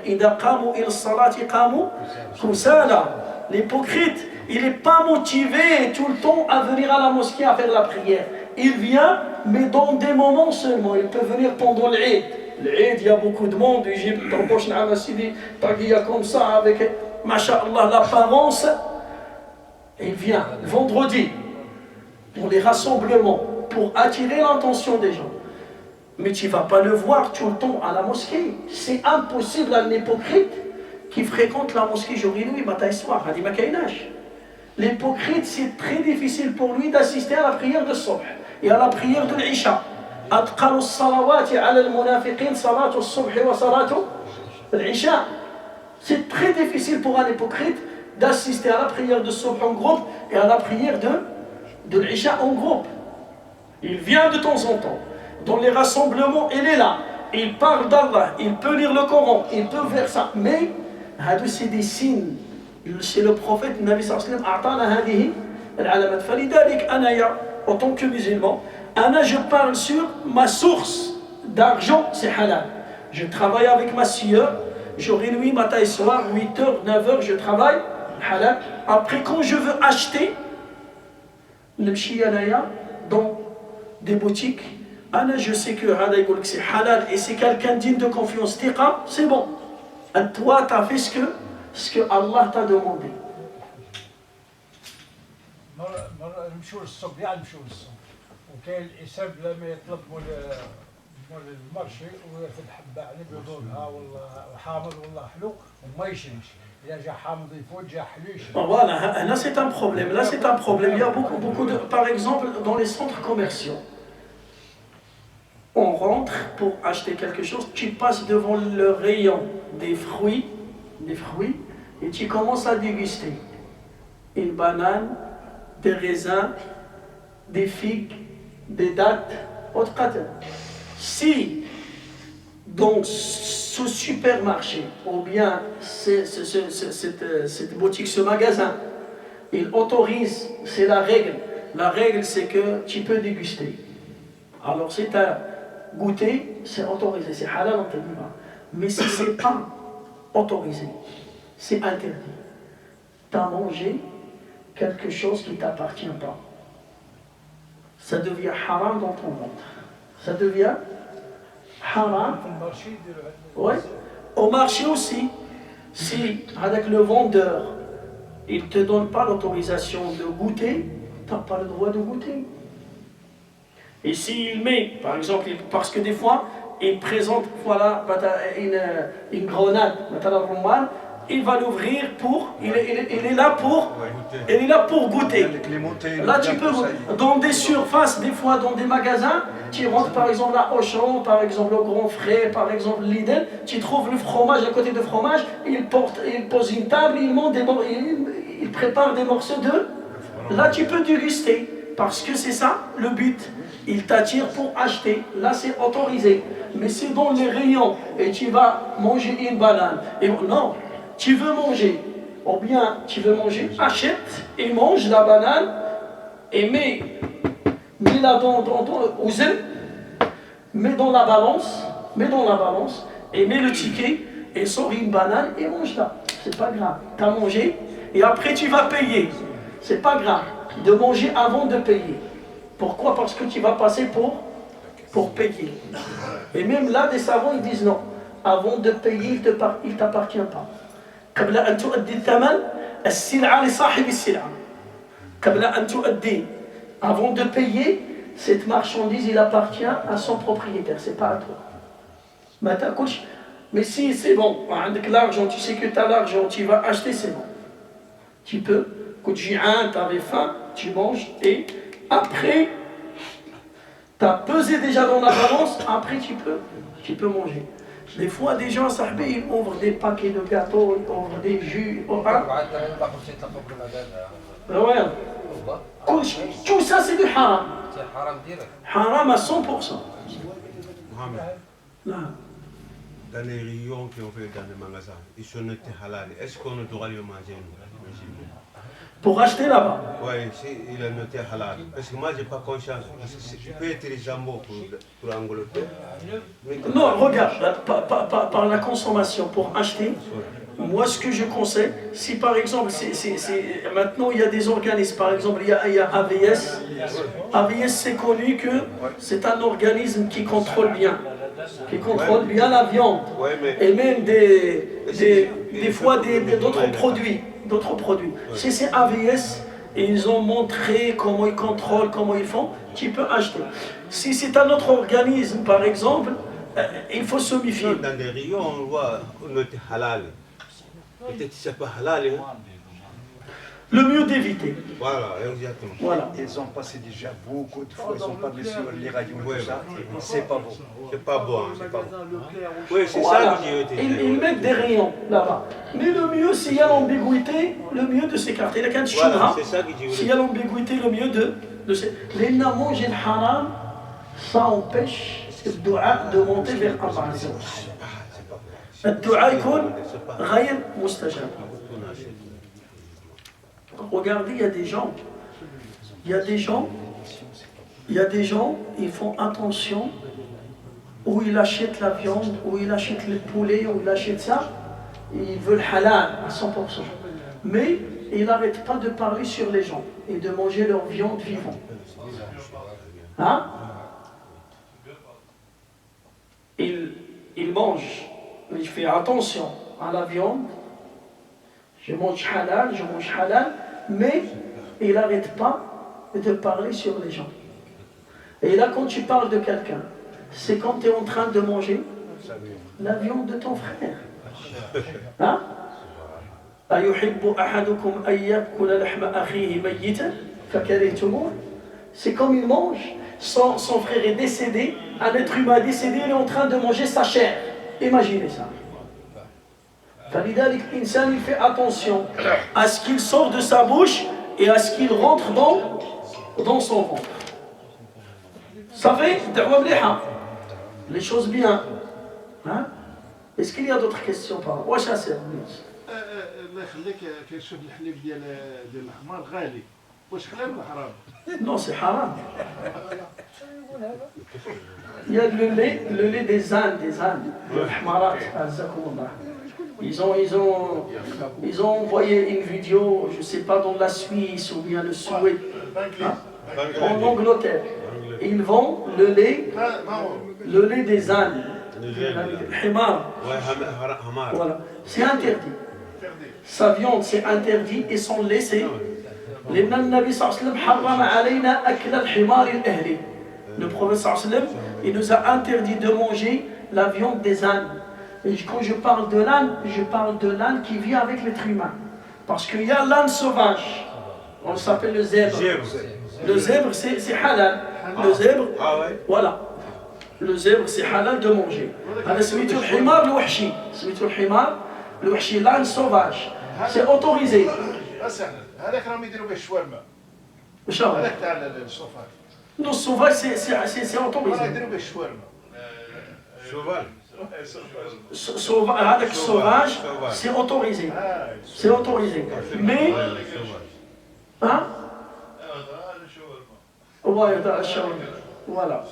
L'hypocrite, il n'est pas motivé tout le temps à venir à la mosquée à faire la prière. Il vient, mais dans des moments seulement. Il peut venir pendant l'Eid. L'Eid, il y a beaucoup de monde. Égypte, comme ça, avec, masha'Allah, l'apparence. Il vient vendredi pour les rassemblements, pour attirer l'attention des gens. Mais tu ne vas pas le voir tout le temps à la mosquée. C'est impossible à un hypocrite qui fréquente la mosquée jour et nuit, matin et soir. L'hypocrite, c'est très difficile pour lui d'assister à la prière de Subh et à la prière de l'Isha. أتقل الصلوات على المنافقين صلاة الصبح وصلاة العشاء. C'est très difficile pour un hypocrite d'assister à la prière de Subh en groupe et à la prière de l'Isha en groupe. Il vient de temps en temps. Dans les rassemblements, il est là. Il parle d'Allah, il peut lire le Coran, il peut faire ça. Mais, c'est des signes. C'est le prophète, Nabi sallallahu alayhi wa sallam, فلذلك أنا, en tant que musulman, je parle sur ma source d'argent, c'est halal. Je travaille avec ma sœur, jour et nuit, matin et soir, 8h, 9h, je travaille, halal. Après, quand je veux acheter, dans des boutiques, je sais que c'est halal et c'est quelqu'un digne de confiance, c'est bon. Et toi, tu as fait ce que Allah t'a demandé. مرة نمشوا للسوق، يعني نمشوا للسوق، وكاين الحساب لما يطلب مول المارشي وفي الحبة عليه بيضونها والله حامض والله حلو وما يشريش. إذا جا حامض يفوت جا حلو يشري. Voilà, là c'est un problème. Là c'est un problème. Il y a beaucoup de, par exemple, dans les centres commerciaux. On rentre pour acheter quelque chose, tu passes devant le rayon des fruits des fruits, et tu commences à déguster. Une banane, des raisins, des figues, des dattes, autre qatar. Si dans ce supermarché, ou bien cette boutique, ce magasin, il autorise, c'est la règle. La règle, c'est que tu peux déguster. Alors, si tu as goûté, c'est autorisé, c'est halal, on te dit pas. Mais si ce n'est pas autorisé, c'est interdit. Tu as mangé quelque chose qui ne t'appartient pas. Ça devient haram dans ton ventre. Ça devient haram. Ouais. Au marché aussi, si avec le vendeur, il ne te donne pas l'autorisation de goûter, tu n'as pas le droit de goûter. Et s'il met, par exemple, parce que des fois, il présente, voilà, une grenade, il va l'ouvrir pour, il est là pour goûter. Là, tu peux, dans des surfaces, des fois dans des magasins, tu rentres par exemple à Auchan, par exemple au Grand Frais, par exemple Lidl, tu trouves le fromage à côté de fromage, il pose une table, il prépare des morceaux de. Là, tu peux déguster, parce que c'est ça le but. Il t'attire pour acheter. Là, c'est autorisé. Mais c'est dans les rayons et tu vas manger une banane. Et non, tu veux manger. Ou bien tu veux manger, achète et mange la banane et mets-la aux œufs, mets dans la balance et mets le ticket et sors une banane et mange-la. C'est pas grave. Tu as mangé et après tu vas payer. C'est pas grave de manger avant de payer. Pourquoi? Parce que tu vas passer pour payer. Et même là, des savants, ils disent non. Avant de payer, il ne t'appartient pas. قبل أن تؤدي الثمن السلعة لصاحب السلعة. قبل أن تؤدي. Avant de payer, cette marchandise, il appartient à son propriétaire. C'est pas à toi. Mais si c'est bon, avec l'argent, tu sais que tu as l'argent, tu vas acheter, c'est bon. Tu peux. Quand tu avais faim, tu manges et après, tu as pesé déjà dans la balance, après tu peux manger. Des fois, des gens, ils ouvrent des paquets de gâteaux, ils ouvrent des jus. Tout ça, c'est du haram. Haram à 100%. Dans les rayons qu'on fait dans les magasins, ils sont notés halal. Est-ce qu'on doit les manger? Pour acheter là-bas. Oui, il est noté halal. Parce que moi, je n'ai pas conscience. Il peut être les jambons pour Angleterre. Non, regarde, par la consommation, pour acheter, moi, ce que je conseille, si par exemple, maintenant, il y a des organismes, par exemple, il y a AVS. AVS, c'est connu que c'est un organisme qui contrôle bien. La viande. Et même des fois d'autres produits. Si c'est AVS, et ils ont montré comment ils contrôlent, comment ils font, tu peux acheter. Si c'est un autre organisme, par exemple, il faut se méfier. Dans les rayons, on voit noté halal. Peut-être que ce n'est pas halal. Le mieux d'éviter. Voilà, exactement. Voilà. Ils ont passé déjà beaucoup de fois, ils ont parlé sur les radios et tout ça. C'est pas bon. C'est pas bon. C'est pas bon. Oui, c'est Voilà. ça que j'ai été. Ils mettent des rayons là-bas. Mais le mieux, s'il y a l'ambiguïté, le mieux de s'écarter. Voilà, c'est ça que j'ai s'il y a l'ambiguïté, le mieux de les manger le haram, ça empêche le dua de monter vers Allah. Le dua يكون غير مستجاب. Regardez, il y a des gens, ils font attention où ils achètent la viande, où ils achètent le poulet, où ils achètent ça, ils veulent halal à 100%. Mais ils n'arrêtent pas de parler sur les gens et de manger leur viande vivante. Hein? Il mange, il fait attention à la viande. Je mange halal, mais il n'arrête pas de parler sur les gens. Et là, quand tu parles de quelqu'un, c'est quand tu es en train de manger la viande de ton frère. Hein? C'est comme il mange, son frère est décédé, un être humain est décédé, il est en train de manger sa chair. Imaginez ça. فلذلك الإنسان il fait attention à ce qu'il sort de sa bouche et à ce qu'il rentre dans son ventre. Ça fait da'wa mliha, les choses bien. Hein? Est-ce qu'il y a d'autres questions par rapport à ça? الله يخليك كنشوف الحليب ديال الحمار غالي واش حلال ولا حرام؟ Non, c'est haram. Il y a le lait des ânes, le hmarat, azakumullah. Ils ont envoyé une vidéo, je ne sais pas, dans la Suisse ou bien le Suède, hein, en Angleterre. Ils vendent le lait des ânes, le hmar. Voilà, c'est interdit. Sa viande, c'est interdit et son lait, c'est. لأن النبي صلى الله عليه وسلم حرم علينا أكل الحمار الأهلي. Le prophète صلى الله عليه وسلم, il nous a interdit de manger la viande des ânes. Et quand je parle de l'âne, je parle de l'âne qui vit avec l'être humain. Parce qu'il y a l'âne sauvage, on s'appelle le zèbre. Le zèbre, c'est halal. Le zèbre, voilà. Le zèbre, c'est halal de manger. هذا سميته الحمار الوحشي. سميته الحمار الوحشي, l'âne sauvage. C'est autorisé. هذاك راهم يديروا به الشوارما. واش هو؟ هذاك تاع الصوفات. Non, sauvage, c'est autorisé. راهم يديروا به الشوارما. Avec sauvage, c'est autorisé. C'est autorisé. Mais, hein? Ouais, voilà.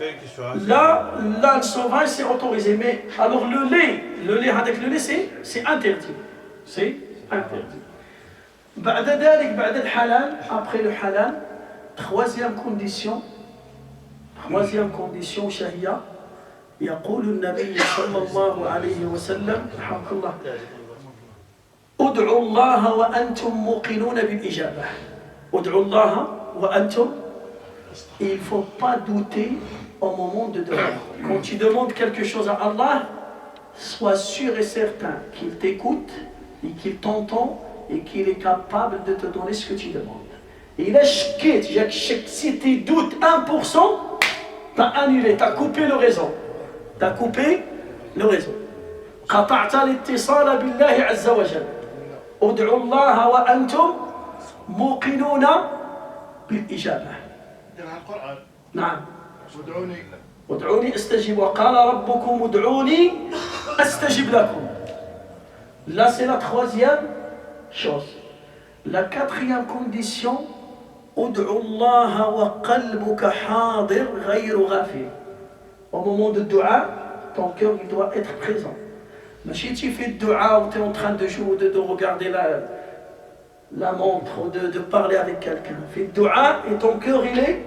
Là, l'âne sauvage, c'est autorisé. Mais alors le lait avec le lait, c'est interdit. C'est interdit. بعد ذلك, بعد الحلال, après le halal, troisième condition, شهية. يقول النبي صلى الله عليه وسلم حق الله ادعوا الله وأنتم موقنون بالإجابة. ادعوا الله وأنتم. Il ne faut pas douter au moment de demander. Quand tu demandes quelque chose à Allah, sois sûr et certain qu'il t'écoute et qu'il t'entend et qu'il est capable de te donner ce que tu demandes. Et il a shkit, si tu doutes 1%, t'as annulé, t'as coupé le réseau. T'as coupé le réseau. قطعت الاتصال بالله عز وجل. ادعوا الله وأنتم موقنون بالإجابة. القرآن. نعم. ادعوني استجب. وقال ربكم ادعوني استجب لكم. Là c'est la troisième chose. La quatrième condition, ادعوا الله وقلبك حاضر غير غافل. Au moment de dua, ton cœur il doit être présent. Mais si tu fais dua ou tu es en train de jouer, de regarder la montre ou de parler avec quelqu'un, fais dua et ton cœur il est.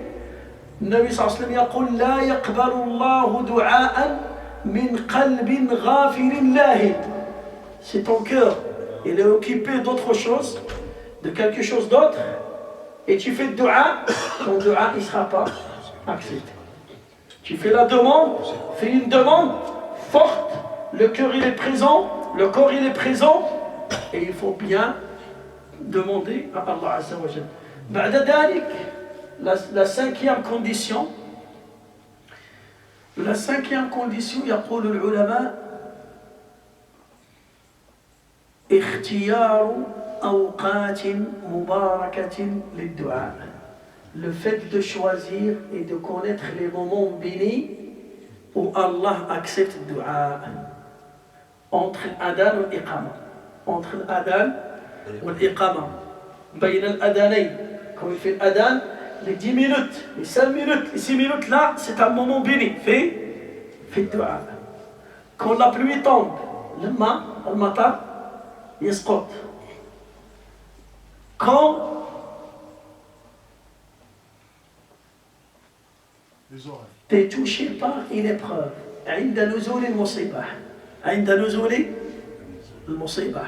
النبي صلى الله عليه وسلم يقول لا يقبل الله دعاء من قلب غافل لاهٍ. Si ton cœur il est occupé d'autre chose, de quelque chose d'autre, et tu fais dua, ton dua il ne sera pas accepté. Tu fais la demande, fais une demande forte, le cœur il est présent, le corps il est présent, et il faut bien demander à Allah Azza wa Jalla. بعد ذلك, la cinquième condition, يقول العلماء اختيار أوقات مباركة للدعاء. Le fait de choisir et de connaître les moments bénis où Allah accepte le dua. Entre l'adhan et l'iqama. Entre l'adhan et l'iqama. بين الأذانين. Quand il fait l'adhan, les 10 minutes, les 5 minutes, les 6 minutes là, c'est un moment béni. Fais le dua. Quand la pluie tombe, le matin, يسقط. Quand tu es touché par une épreuve, عند نزول المصيبة. عند نزول المصيبة.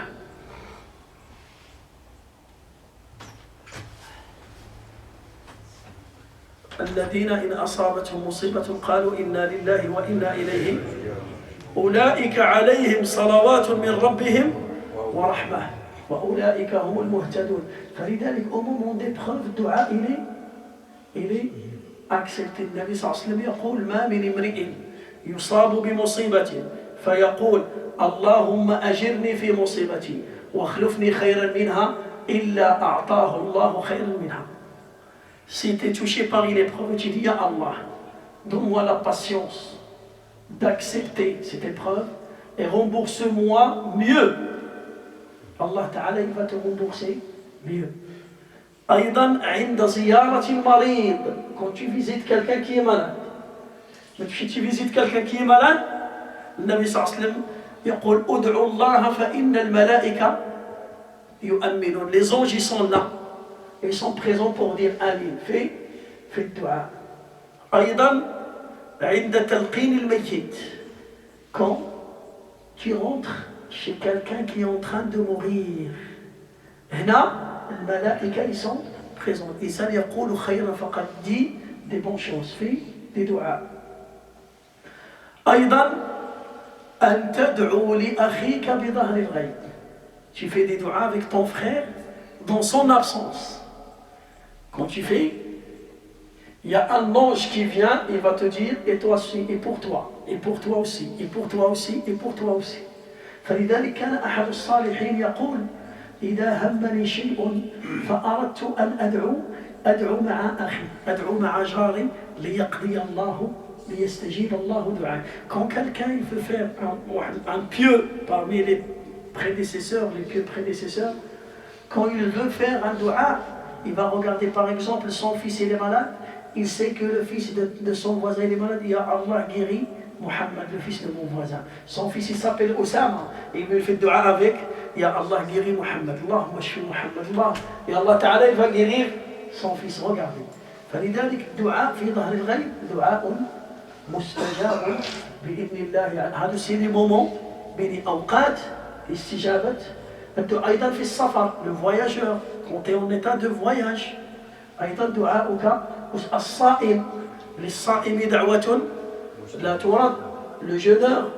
الذين إن أصابتهم مصيبة قالوا إنا لله وإنا إليه أولئك عليهم صلوات من ربهم ورحمة وأولئك هم المهتدون. فلذلك au moment d'épreuve, le dua il est accepté. النبي صلى الله عليه وسلم يقول ما من امرئ يصاب بمصيبة فيقول اللهم أجرني في مصيبتي واخلفني خيرا منها إلا أعطاه الله خيرا منها. Si tu es touché par une épreuve, tu dis, Ya Allah, donne-moi la patience d'accepter cette épreuve et rembourse-moi mieux. Allah Ta'ala, il va te rembourser mieux. أيضا عند زيارة المريض, quand tu visites quelqu'un qui est malade. Mais si tu visites quelqu'un qui est malade, le Nabi sallallahu alayhi wa sallam يقول ادعوا الله فإن الملائكة يؤمنون. Les anges ils sont là, ils sont présents pour dire Amin. Fais le dua. أيضا عند تلقين الميت, quand tu rentres chez quelqu'un qui est en train de mourir, هنا الملائكة ils sont présents. إنسان يقول خيرا فقد dit des bonnes choses, fais des duas. أيضا أن تدعو لأخيك بظهر الغيب. Tu fais des duas avec ton frère dans son absence. Quand tu fais, il y a un ange qui vient, il va te dire, et toi aussi, et pour toi, et pour toi aussi, et pour toi aussi, et pour toi aussi. فلذلك كان أحد الصالحين يقول إذا همني شيء فأردت أن أدعو مع أخي، أدعو مع جاري ليقضي الله ليستجيب الله دعاء. Quand quelqu'un il veut faire un pieux parmi les prédécesseurs, les pieux prédécesseurs, quand il veut faire un dua, il va regarder par exemple son fils il est malade, il sait que le fils de son voisin il est malade, il y a Allah guérit Muhammad, le fils de mon voisin. Son fils il s'appelle Osama, et il me fait dua avec, ya Allah guérit Muhammad, Allahumma shfi Muhammad, Allah, et Allah Ta'ala il va guérir son fils. Regardez. فلذلك دعاء في ظهر الغيب دعاء مستجاب بإذن الله. هذا c'est les moments بين أوقات استجابة الدعاء. أيضا في السفر, le voyageur, quand tu es en état de voyage, أيضا دعاؤك. الصائم, للصائم دعوة لا ترد. Le jeûneur,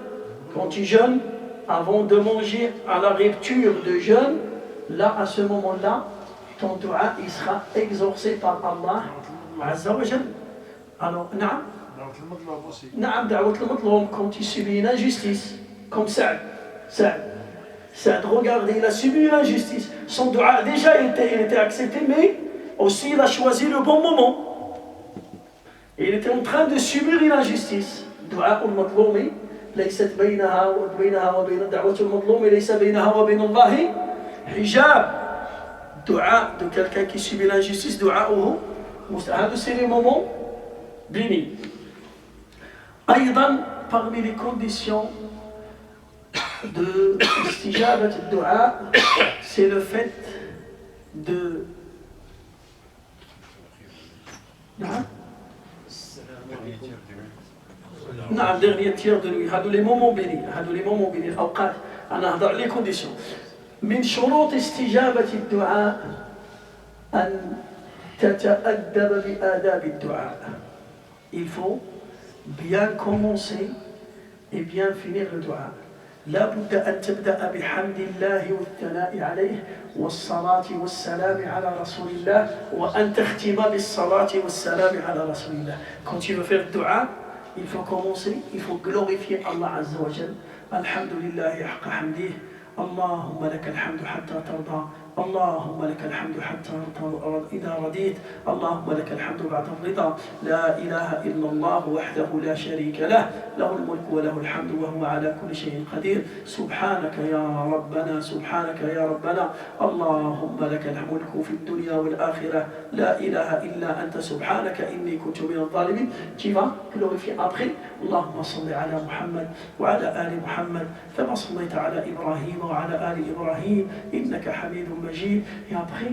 quand tu jeûnes, avant de manger, à la rupture de jeûne, là, à ce moment-là, ton dua, il sera exaucé par Allah Azza wa Jal. Alors, naam. Naam, da'wat al-matloum, quand tu subis une injustice, comme Saad, regardez, il a subi une injustice. Son dua, déjà, il était accepté, mais aussi, il a choisi le bon moment. Il était en train de subir une injustice. دعاء المظلوم ليست بينها وبين دعوة المظلوم ليس بينها وبين الله حجاب. Dua de quelqu'un qui subit l'injustice, دعاؤه مستعد. C'est les moments bénis. أيضا parmi les conditions de استجابة الدعاء, c'est le fait de نعم dernier tiers de nuit. هادو les moments bénis, الأوقات. أنا أهضر les conditions. من شروط استجابة الدعاء أن تتأدب بآداب الدعاء. Il faut bien commencer et bien finir le dua. لا بد أن تبدأ بحمد الله والثناء عليه والصلاة والسلام على رسول الله وأن تختم بالصلاة والسلام على رسول الله. Quand tu veux faire dua, il faut commencer, il faut glorifier Allah Azza wa Jal. Alhamdulillah haqqa hamdih. اللهم لك الحمد حتى ترضى، اللهم لك الحمد حتى إذا رضيت، اللهم لك الحمد بعد الرضا. لا إله إلا الله وحده لا شريك له، له الملك وله الحمد وهو على كل شيء قدير. سبحانك يا ربنا، سبحانك يا ربنا، اللهم لك الملك في الدنيا والآخرة، لا إله إلا أنت، سبحانك إني كنت من الظالمين. Tu vas glorifier après. اللهم صل على محمد وعلى آل محمد كما صليت على إبراهيم وعلى آل إبراهيم إنك حميد مجيد. Et après,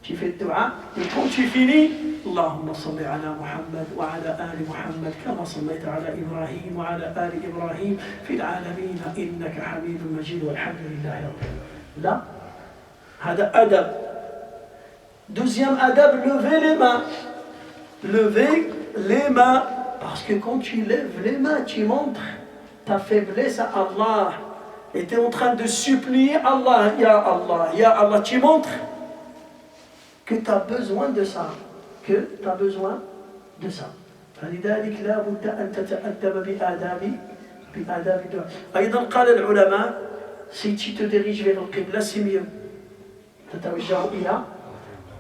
tu fais le dua. Et quand tu finis, اللهم صل على محمد وعلى آل محمد كما صليت على إبراهيم وعلى آل إبراهيم في العالمين إنك حميد مجيد والحمد لله رب العالمين. Là, هذا أدب. Deuxième adab, lever les mains. Lever les mains. Parce que quand tu lèves les mains, tu montres ta faiblesse à Allah. Et tu es en train de supplier Allah, Ya Allah, Ya Allah. Tu montres que tu as besoin de ça. Que tu as besoin de ça. فلذلك لا بد أن تتأدب بآداب بآداب الدعاء. أيضا قال العلماء si tu te diriges vers le qibla c'est mieux. تتوجه إلى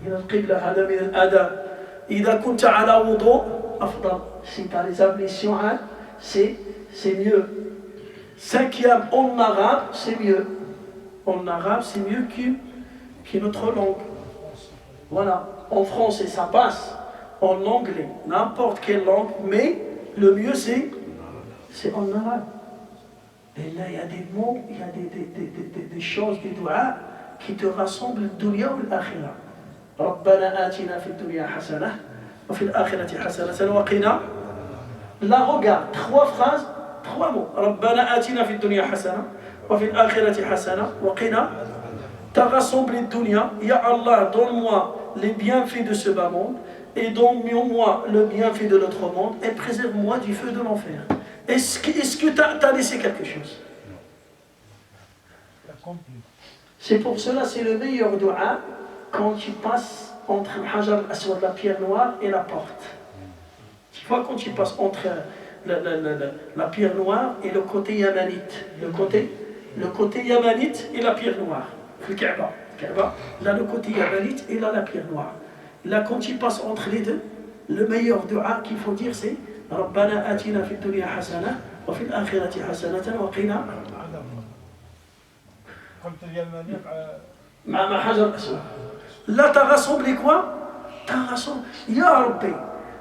القبلة هذا من الآداب. إذا كنت على وضوء أفضل. Si tu as les ablutions, c'est mieux. Cinquième, en arabe, c'est mieux. En arabe, c'est mieux qu'une autre langue. Voilà. En français, ça passe. En anglais, n'importe quelle langue, mais le mieux, c'est en arabe. Et là, il y a des mots, il y a des choses, des doigts qui te rassemblent le dunya ou l'akhira. ربنا آتنا في الدنيا حسنة وفي الآخرة حسنة وقنا. Là, regarde, 3 phrases, 3 mots. ربنا آتنا في الدنيا حسنة وفي الآخرة حسنة وقنا. T'as rassemblé le dunya. Ya Allah, donne-moi les bienfaits de ce bas monde et donne-moi le bienfait de l'autre monde et préserve-moi du feu de l'enfer. Est-ce que tu as laissé quelque chose? C'est pour cela, c'est le meilleur dua quand tu passes entre le hajar al-aswad, la pierre noire, et la porte. Tu vois, quand tu passes entre la pierre noire et le côté yamanite, le côté yamanite et la pierre noire, le Kaaba, là le côté yamanite et là la pierre noire. Là, quand tu passes entre les deux, le meilleur dua qu'il faut dire, c'est ربنا آتنا في الدنيا حسنة وفي الآخرة حسنة وقنا. مع حجر الأسود. Là, tu as rassemblé quoi? Tu as rassemblé. Ya Rabbi,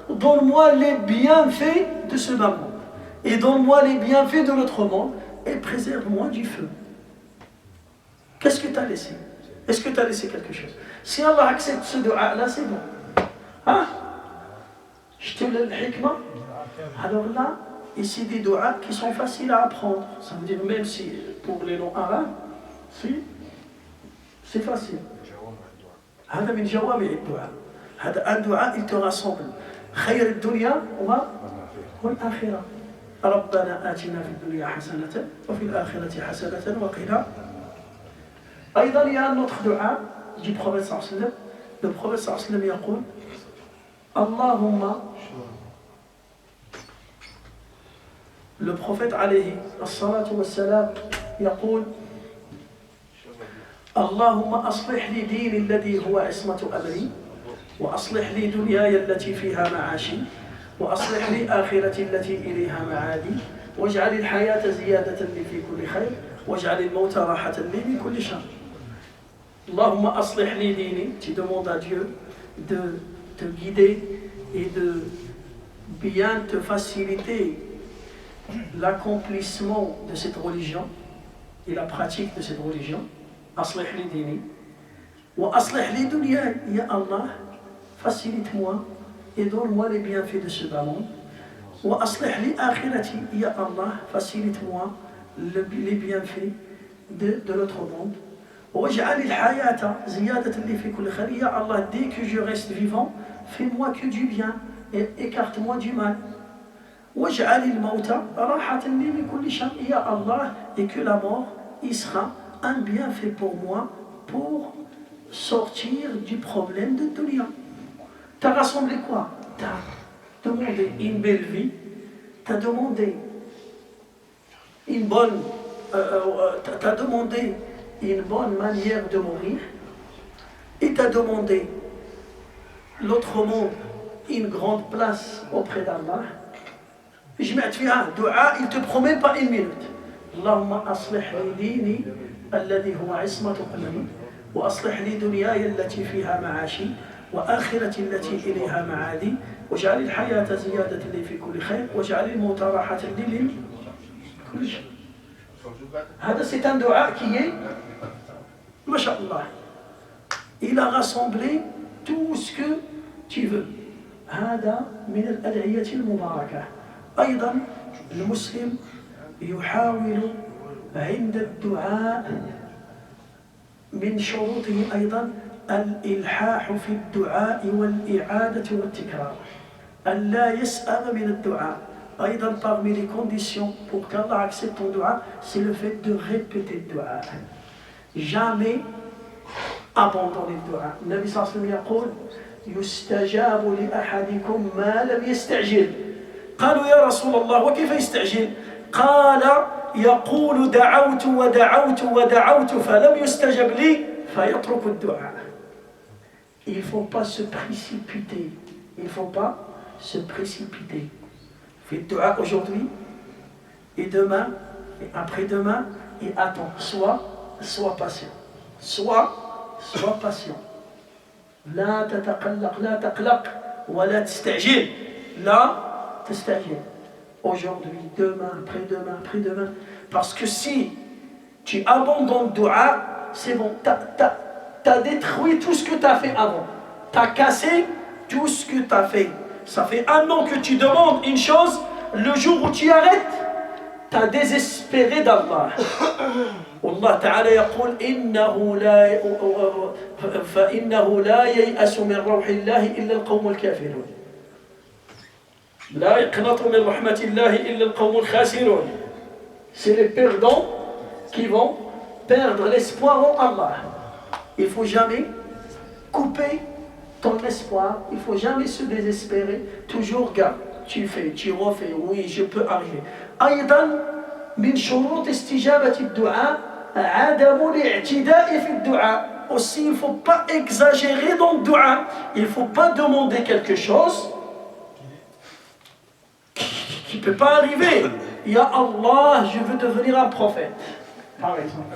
donne-moi les bienfaits de ce bas monde et donne-moi les bienfaits de l'autre monde et préserve-moi du feu. Qu'est-ce que tu as laissé? Est-ce que tu as laissé quelque chose? Si Allah accepte ce dua-là, c'est bon. Hein? Je te le hikmah. Alors là, ici des doigts qui sont faciles à apprendre. Ça veut dire même si pour les noms arabes, c'est facile. هذا من جوامع الدعاء. هذا الدعاء il te rassemble. خير الدنيا والآخرة. ربنا آتنا في الدنيا حسنة وفي الآخرة حسنة وقنا. أيضا il y a un autre dua du prophète صلى الله عليه وسلم. Le prophète صلى الله عليه وسلم يقول اللهم. Le prophète عليه الصلاة والسلام يقول اللهم أصلح لي ديني الذي هو عصمة أمري وأصلح لي دنياي التي فيها معاشي وأصلح لي آخرتي التي إليها معادي واجعل الحياة زيادة لي في كل خير واجعل الموت راحة لي من كل شر. اللهم أصلح لي ديني. Tu demandes à Dieu de te guider et de bien te faciliter l'accomplissement de cette religion et la pratique de cette religion. أصلح لي ديني وأصلح لي دنياي. يا الله, facilite-moi et donne-moi les bienfaits de ce bas monde. وأصلح لي آخرتي. يا الله, facilite-moi les bienfaits de l'autre monde. واجعل الحياة زيادة لي في كل خير. يا الله, dès que je reste vivant, fais-moi que du bien et écarte-moi du mal. واجعل الموت راحة لي من كل شر. يا الله, et que la mort, il sera un bienfait pour moi pour sortir du problème de dunya. Tu as rassemblé quoi? Tu as demandé une belle vie, tu as demandé une bonne manière de mourir et tu as demandé l'autre monde une grande place auprès d'Allah. جمعت فيها دعاء, il te promet pas une minute. اللهم أصلح لي ديني الذي هو عصمة أمري وأصلح لي دنياي التي فيها معاشي وآخرتي التي إليها معادي واجعل الحياة زيادة لي في كل خير واجعل الموت راحة لي من كل شر. هذا c'est un dua qui est Masha'Allah. Il a rassemblé tout ce que tu veux. هذا من الأدعية المباركة. أيضا المسلم يحاول عند الدعاء من شروطه أيضا الإلحاح في الدعاء والإعادة والتكرار. ألا يسأم من الدعاء. أيضا parmi les conditions pour qu'Allah accepte ton dua, c'est le fait de répéter le dua. Jamais abandonner le dua. Le Nabi sallallahu alayhi wa sallam يقول يستجاب لأحدكم ما لم يستعجل. قالوا يا رسول الله وكيف يستعجل؟ قال يقول دعوت ودعوت ودعوت فلم يستجب لي فيترك الدعاء. Il ne faut pas se précipiter. Il ne faut pas se précipiter. Fais le dua aujourd'hui et demain et après-demain et attends. Sois patient. Sois patient. لا تتقلق لا تقلق ولا تستعجل. لا تستعجل. Aujourd'hui, demain, après-demain. Parce que si tu abandonnes le dua, c'est bon. T'as détruit tout ce que tu as fait avant. T'as cassé tout ce que tu as fait. Ça fait 1 an que tu demandes une chose, le jour où tu arrêtes, tu as désespéré d'Allah. Allah Ta'ala يقول فإنه لا ييأس من روح الله إلا القوم الكافرون. لا يقنط من رحمة الله إلا القوم الخاسرون. C'est les perdants qui vont perdre l'espoir en Allah. Il ne faut jamais couper ton espoir, il ne faut jamais se désespérer, toujours garde, tu fais, tu refais, oui, je peux arriver. أيضا من شروط استجابة الدعاء عدم الاعتداء في الدعاء. Aussi, il ne faut pas exagérer dans le dua. Il ne faut pas demander quelque chose qui ne peut pas arriver. Ya Allah, je veux devenir un prophète, par exemple.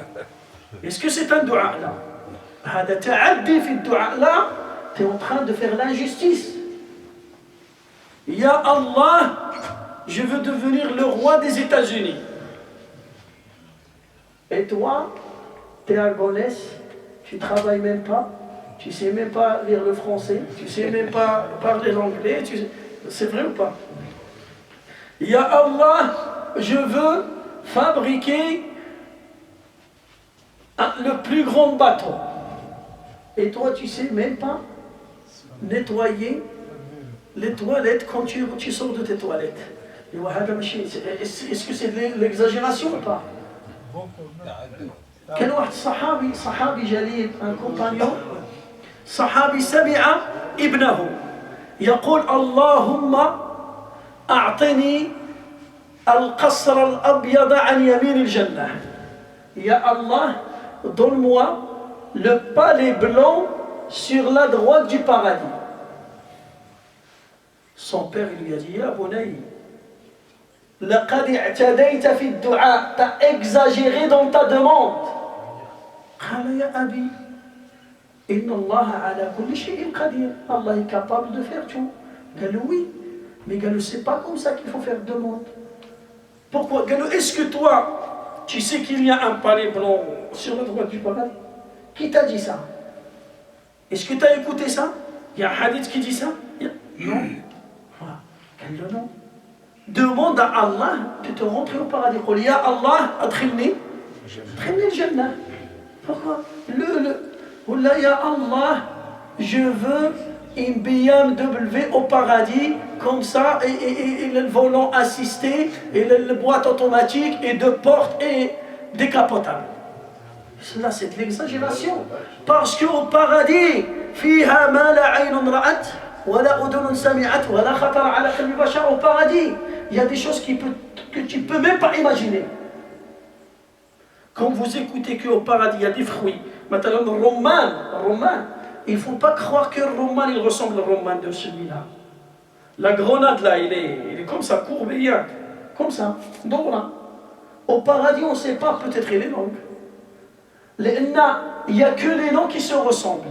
Est-ce que c'est un dua là? هذا تعدي في الدعاء. Là, tu es en train de faire l'injustice. Ya Allah, je veux devenir le roi des États-Unis. Et toi, tu es à Gonesse, tu ne travailles même pas, tu ne sais même pas lire le français, tu ne sais même pas parler l'anglais. C'est vrai ou pas? Ya Allah, je veux fabriquer le plus grand bateau. Et toi, tu ne sais même pas nettoyer les toilettes quand tu sors de tes toilettes. Est-ce que c'est de l'exagération ou pas? كان واحد صحابي جليل un compagnon صحابي سمع ابنه يقول اللهم أعطني القصر الأبيض عن يمين الجنة. يا الله donne-moi le palais blanc sur la droite du paradis. Son père lui a dit يا بني لقد اعتديت في الدعاء. T'as exagéré dans ta demande. قال يا أبي إن الله على كل شيء قدير. Allah est capable de faire tout. قال له oui, mais قال له c'est pas comme ça qu'il faut faire demande. Pourquoi? قال له est-ce que toi tu sais qu'il y a un palais blanc sur la droite du paradis? Qui t'a dit ça? Est-ce que tu as écouté ça? Il y a un hadith qui dit ça? Non. Voilà. قال له non. Demande à Allah de te rentrer au paradis. قل يا الله أدخلني الجنة. Pourquoi? Oula ya Allah, je veux une BMW au paradis, comme ça, et le volant assisté, et le boîte automatique, et 2 portes, et décapotable. Cela, c'est de l'exagération. Parce qu'au paradis, فيها ما لا عين رأت ولا أذن سمعت ولا خطر على قلب بشر. Au paradis, il y a des choses que tu ne peux même pas imaginer. Quand vous écoutez qu'au paradis, il y a des fruits, maintenant le roman, il ne faut pas croire que le roman, il ressemble au roman de celui-là. La grenade là, il est comme ça, courbé, comme ça, donc là. Au paradis, on ne sait pas, peut-être il est long. Il n'y a que les noms qui se ressemblent.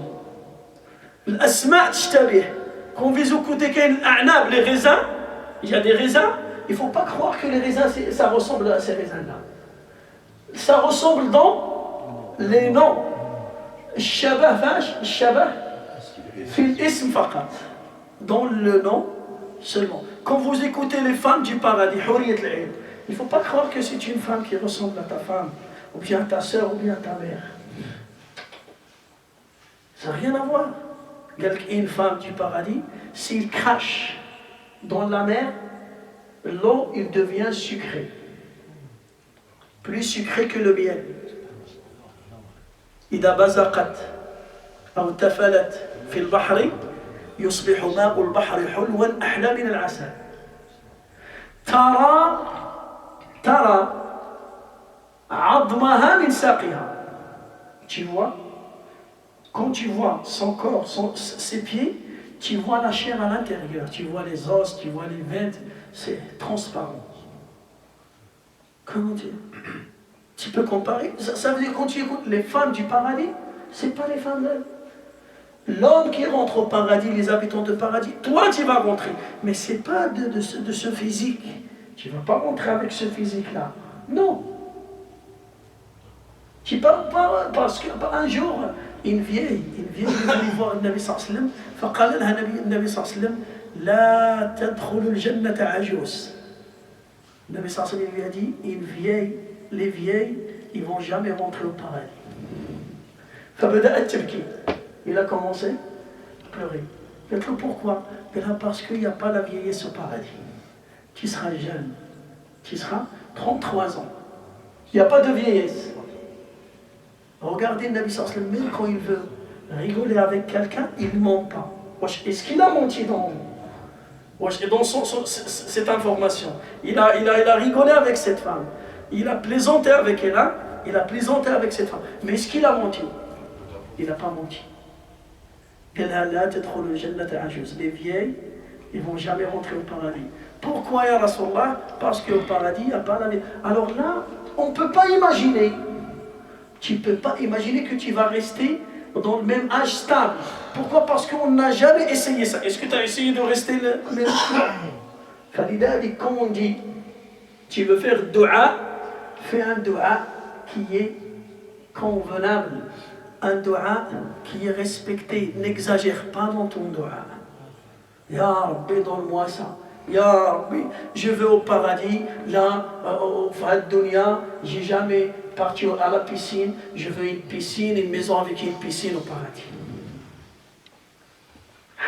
L'asma' tishtabih. Quand vous écoutez qu'il y a les raisins, il y a des raisins, il ne faut pas croire que les raisins, ça ressemble à ces raisins-là. Ça ressemble dans les noms. الشبه فاش الشبه في الاسم فقط. Dans le nom seulement. Quand vous écoutez les femmes du paradis, حورية العين, il ne faut pas croire que c'est une femme qui ressemble à ta femme, ou bien à ta soeur, ou bien à ta mère. Ça n'a rien à voir. Une femme du paradis, s'il crache dans la mer, l'eau, il devient sucré. Plus sucré que le miel. إذا بزقت أو تفلت في البحر يصبح ماء البحر حلوا أحلى من العسل. ترى ترى عظمها من ساقها. Tu vois, quand tu vois son corps, ses pieds, tu vois la chair à l'intérieur, tu vois les os, tu vois les veines, c'est transparent. Comment dire? Tu peux comparer? Ça veut dire quand tu écoutes les femmes du paradis, c'est pas les femmes là. L'homme qui rentre au paradis, les habitants de paradis, toi tu vas rentrer, mais c'est pas de ce physique. Tu vas pas rentrer avec ce physique-là. Non. Tu parles pas parce qu'un jour, une vieille est venue voir le Nabi sallallahu alayhi wa sallam, فقال لها النبي صلى الله عليه وسلم لا تدخل الجنة عجوز. Le Nabi sallallahu alayhi wa sallam lui a dit, les vieilles, ils vont jamais rentrer au paradis. فبدأت تبكي. Il a commencé à pleurer. Il a dit pourquoi? Parce qu'il n'y a pas la vieillesse au paradis. Tu seras jeune. Tu seras 33 ans. Il n'y a pas de vieillesse. Regardez le Nabi sallallahu alayhi wa sallam, même quand il veut rigoler avec quelqu'un, il ne ment pas. Est-ce qu'il a menti dans cette information? Il a rigolé avec cette femme. Il a plaisanté avec elle. Il a plaisanté avec cette femme. Mais est-ce qu'il a menti? Il n'a pas menti. Les vieilles, ils ne vont jamais rentrer au paradis. Pourquoi, ya Rasulallah? Parce qu'au paradis, il n'y a pas la vie. Alors là, on ne peut pas imaginer. Tu ne peux pas imaginer que tu vas rester dans le même âge stable. Pourquoi? Parce qu'on n'a jamais essayé ça. Est-ce que tu as essayé de rester le même âge? Comme on dit, tu veux faire dua, fais un dua qui est convenable. Un dua qui est respecté. N'exagère pas dans ton dua. Ya Rabbi, donne-moi ça. Ya Rabbi, je veux au paradis, là, au Fahad Dunya, j'ai jamais parti à la piscine, je veux une piscine, une maison avec une piscine au paradis.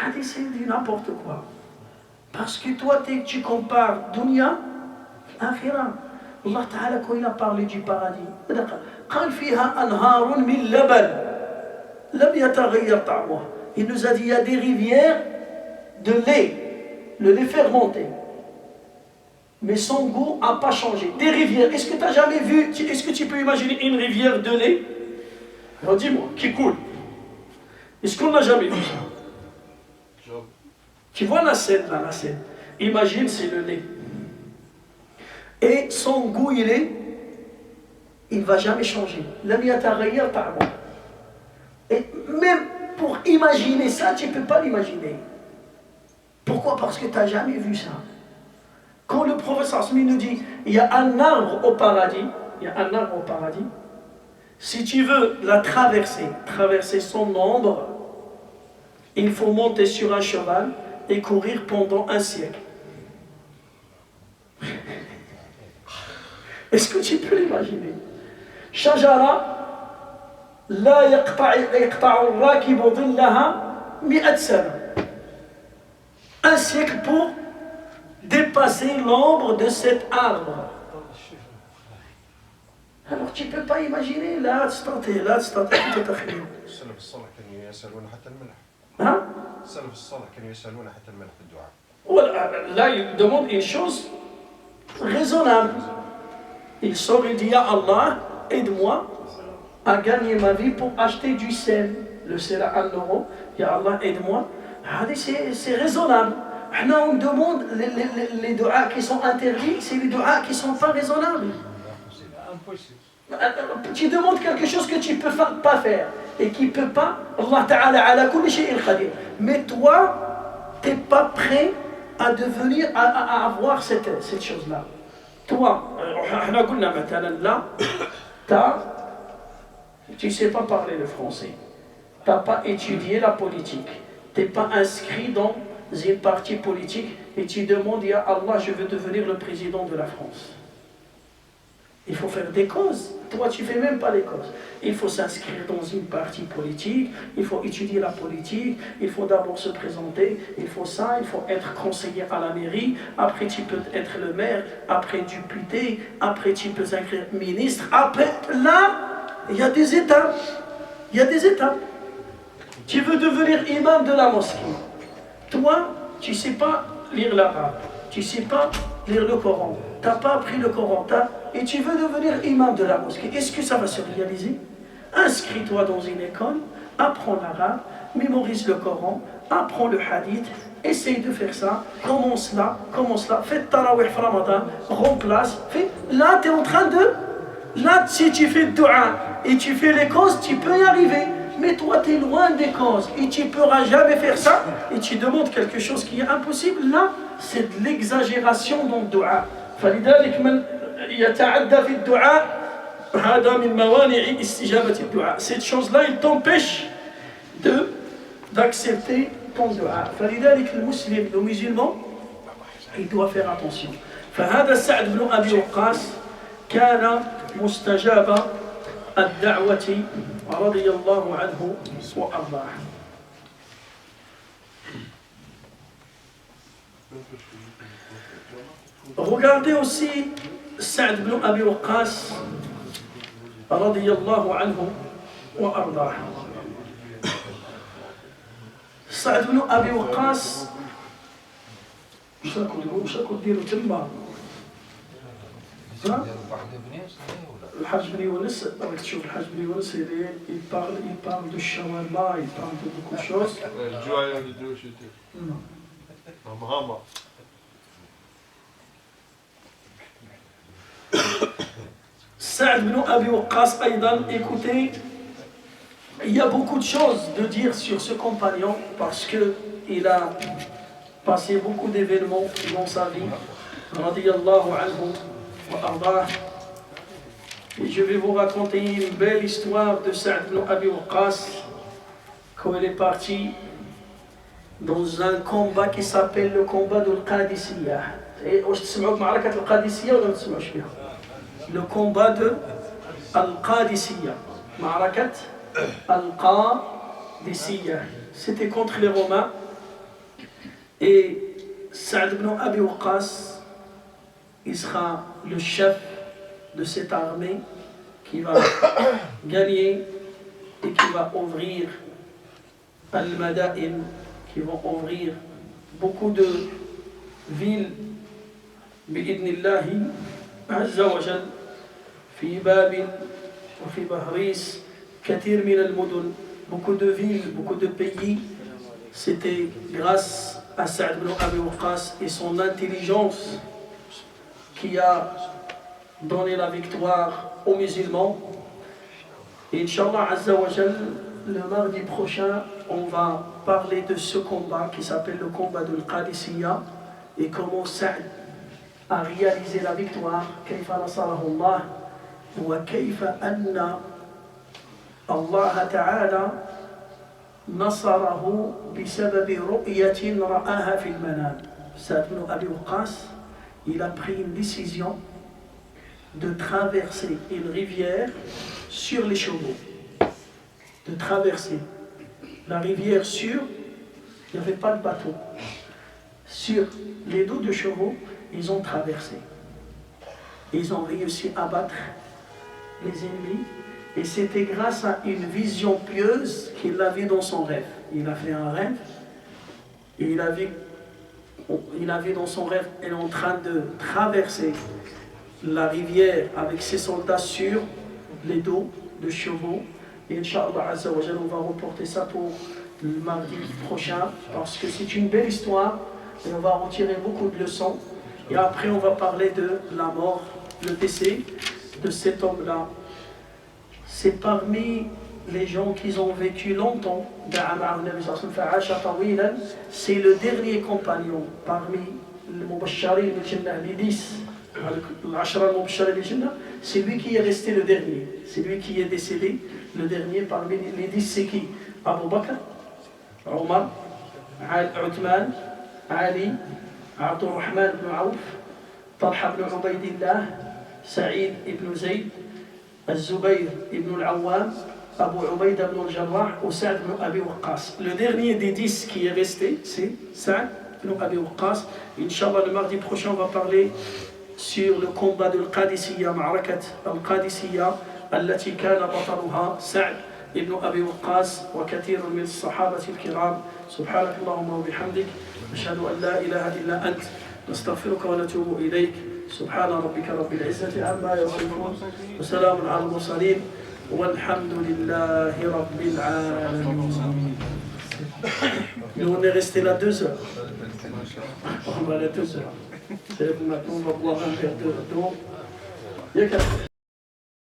Hadith, c'est du n'importe quoi. Parce que toi, tu compares Dunya, Akhira. Allah Ta'ala, quand il a parlé du paradis, il nous a dit, il y a des rivières de lait. Le lait fermenté. Mais son goût n'a pas changé. Des rivières. Est-ce que tu as jamais vu, est-ce que tu peux imaginer une rivière de lait? Alors dis-moi, qui coule. Est-ce qu'on n'a jamais vu ça? Tu vois la scène là, la scène. Imagine, c'est le lait. Et son goût, il ne va jamais changer. Et même pour imaginer ça, tu ne peux pas l'imaginer. Pourquoi? Parce que tu n'as jamais vu ça. Quand le professeur Smith nous dit, il y a un arbre au paradis, si tu veux la traverser son ombre, il faut monter sur un cheval et courir pendant un siècle. Est-ce que tu peux l'imaginer? Shajara, la yaqta'u rakibu dhillaha 100 sana. Un siècle pour dépasser l'ombre de cet arbre. Alors tu ne peux pas imaginer, là, السلف الصالح كانوا يسألون حتى الملح. Hein? السلف الصالح كانوا يسألون حتى الملح في الدعاء. Voilà, là, il demande une chose raisonnable. Il sort, il dit, Ya Allah, aide-moi à gagner ma vie pour acheter du sel. Le sel à 1 euro. Ya Allah, aide-moi. C'est raisonnable. On demande les doigts qui sont interdits, c'est les doigts qui ne sont pas raisonnables. Impossible. Tu demandes quelque chose que tu ne peux pas faire et qui ne peut pas. Allah Ta'ala ala kulli shay'in qadir. Mais toi, tu n'es pas prêt à devenir, à avoir cette chose-là. Toi, là, tu ne sais pas parler le français. Tu n'as pas étudié la politique. Tu n'es pas inscrit dans une partie politique et tu demandes, Ya Allah, je veux devenir le président de la France. Il faut faire des causes. Toi, tu ne fais même pas les causes. Il faut s'inscrire dans une partie politique, il faut étudier la politique, il faut d'abord se présenter, il faut ça, il faut être conseiller à la mairie, après tu peux être le maire, après député, après tu peux s'inscrire ministre, après, là, il y a des étapes. Il y a des étapes. Tu veux devenir imam de la mosquée. Toi, tu ne sais pas lire l'arabe, tu ne sais pas lire le Coran. tu n'as pas appris le Coran, et tu veux devenir imam de la mosquée. Est-ce que ça va se réaliser? Inscris-toi dans une école, apprends l'arabe, mémorise le Coran, apprends le hadith, essaye de faire ça, commence là, fais tarawih Ramadan, remplace, fais. Là, tu es en train de... Là, si tu fais le dua et tu fais les causes, tu peux y arriver. Mais toi, tu es loin des causes et tu ne pourras jamais faire ça. Et tu demandes quelque chose qui est impossible. Là, c'est de l'exagération dans le dua. فلذلك من يتعدى في الدعاء هذا من موانع استجابة الدعاء. Cette chose-là, il t'empêche d'accepter ton dua. فلذلك المسلم, le musulman, il doit faire attention. فهذا سعد بن أبي وقاص كان مستجاب الدعوة رضي الله عنه وأرضاه. Regardez aussi Sa'd ibn Abi Waqqas radiyallahu anhu wa ardah. Sa'd ibn Abi Waqqas شكو ديرو تما الحاج بن يونس راك تشوف الحاج بن يونس il parle de shawarma, il parle de beaucoup de choses. Sa'd ibn Abi Waqqas, écoutez, il y a beaucoup de choses de dire sur ce compagnon parce qu'il a passé beaucoup d'événements dans sa vie. Radiyallahu anhu wa ardah. Et je vais vous raconter une belle histoire de Sa'd ibn Abi Waqqas quand il est parti dans un combat qui s'appelle le combat de l'Qadisiyah. واش تسمعوا بمعركة القادسية ولا ما تسمعوش بها؟ Le combat de Al-Qadisiyah. معركة Al-Qadisiyah. C'était contre les Romains. Et Sa'd ibn Abi Waqqas, il sera le chef de cette armée qui va gagner et qui va ouvrir Al-Mada'in, qui vont ouvrir beaucoup de villes بإذن الله عز وجل في بابل وفي بهريس كثير من المدن, beaucoup de villes, beaucoup de pays. C'était grâce à Sa'd ibn Abi Waqqas et son intelligence qui a donné la victoire aux musulmans. Et Inch'Allah Azza wa Jal, le mardi prochain, on va parler de ce combat qui s'appelle le combat de l'Qadisiyah et comment Sa'd a réalisé la victoire. كيف نصره الله وكيف أن الله تعالى نصره بسبب رؤية رآها في المنام. Sa'd ibn Abi Waqqas, il a pris une décision de traverser une rivière sur les chevaux. De traverser la rivière sur, il n'y avait pas de bateau. Sur les dos de chevaux, ils ont traversé. Ils ont réussi à battre les ennemis. Et c'était grâce à une vision pieuse qu'il a vue dans son rêve. Il a fait un rêve et il a vu dans son rêve, elle est en train de traverser la rivière avec ses soldats sur les dos de chevaux. Et Inch'Allah Azza wa Jalla, on va reporter ça pour le mardi prochain parce que c'est une belle histoire et on va en tirer beaucoup de leçons. Et après on va parler de la mort, le décès de cet homme-là. C'est parmi les gens qui ont vécu longtemps. C'est le dernier compagnon parmi les Mubashirin bil Jannah, les 10. C'est lui qui est resté le dernier. C'est lui qui est décédé le dernier parmi les 10. C'est qui? Abu Bakr, Omar, Uthman, Ali, Abdurrahman ibn Auf, Talha ibn Ubaydillah, Saïd ibn Zayd, Al-Zubayr ibn al-Awwam, Abu Ubaïda ibn al-Jarrah ou Sa'd ibn Abi Waqqas. Le dernier des 10 qui est resté, c'est Sa'd ibn Abi Waqqas. Inch'Allah, le mardi prochain, on va parler sur le combat de l'Qadisiyah, Ma'rakat al-Qadisiyah, التي كان بطلها سعد ابن أبي وقاص وكثير من الصحابة الكرام. سبحانك اللهم وبحمدك نشهد أن لا إله إلا أنت نستغفرك ونتوب إليك. سبحان ربك رب العزة عما يصفون وسلام على المرسلين والحمد لله رب العالمين. Nous on est resté là 2 heures. On va aller 2 heures. C'est maintenant on va boire un verre d'eau.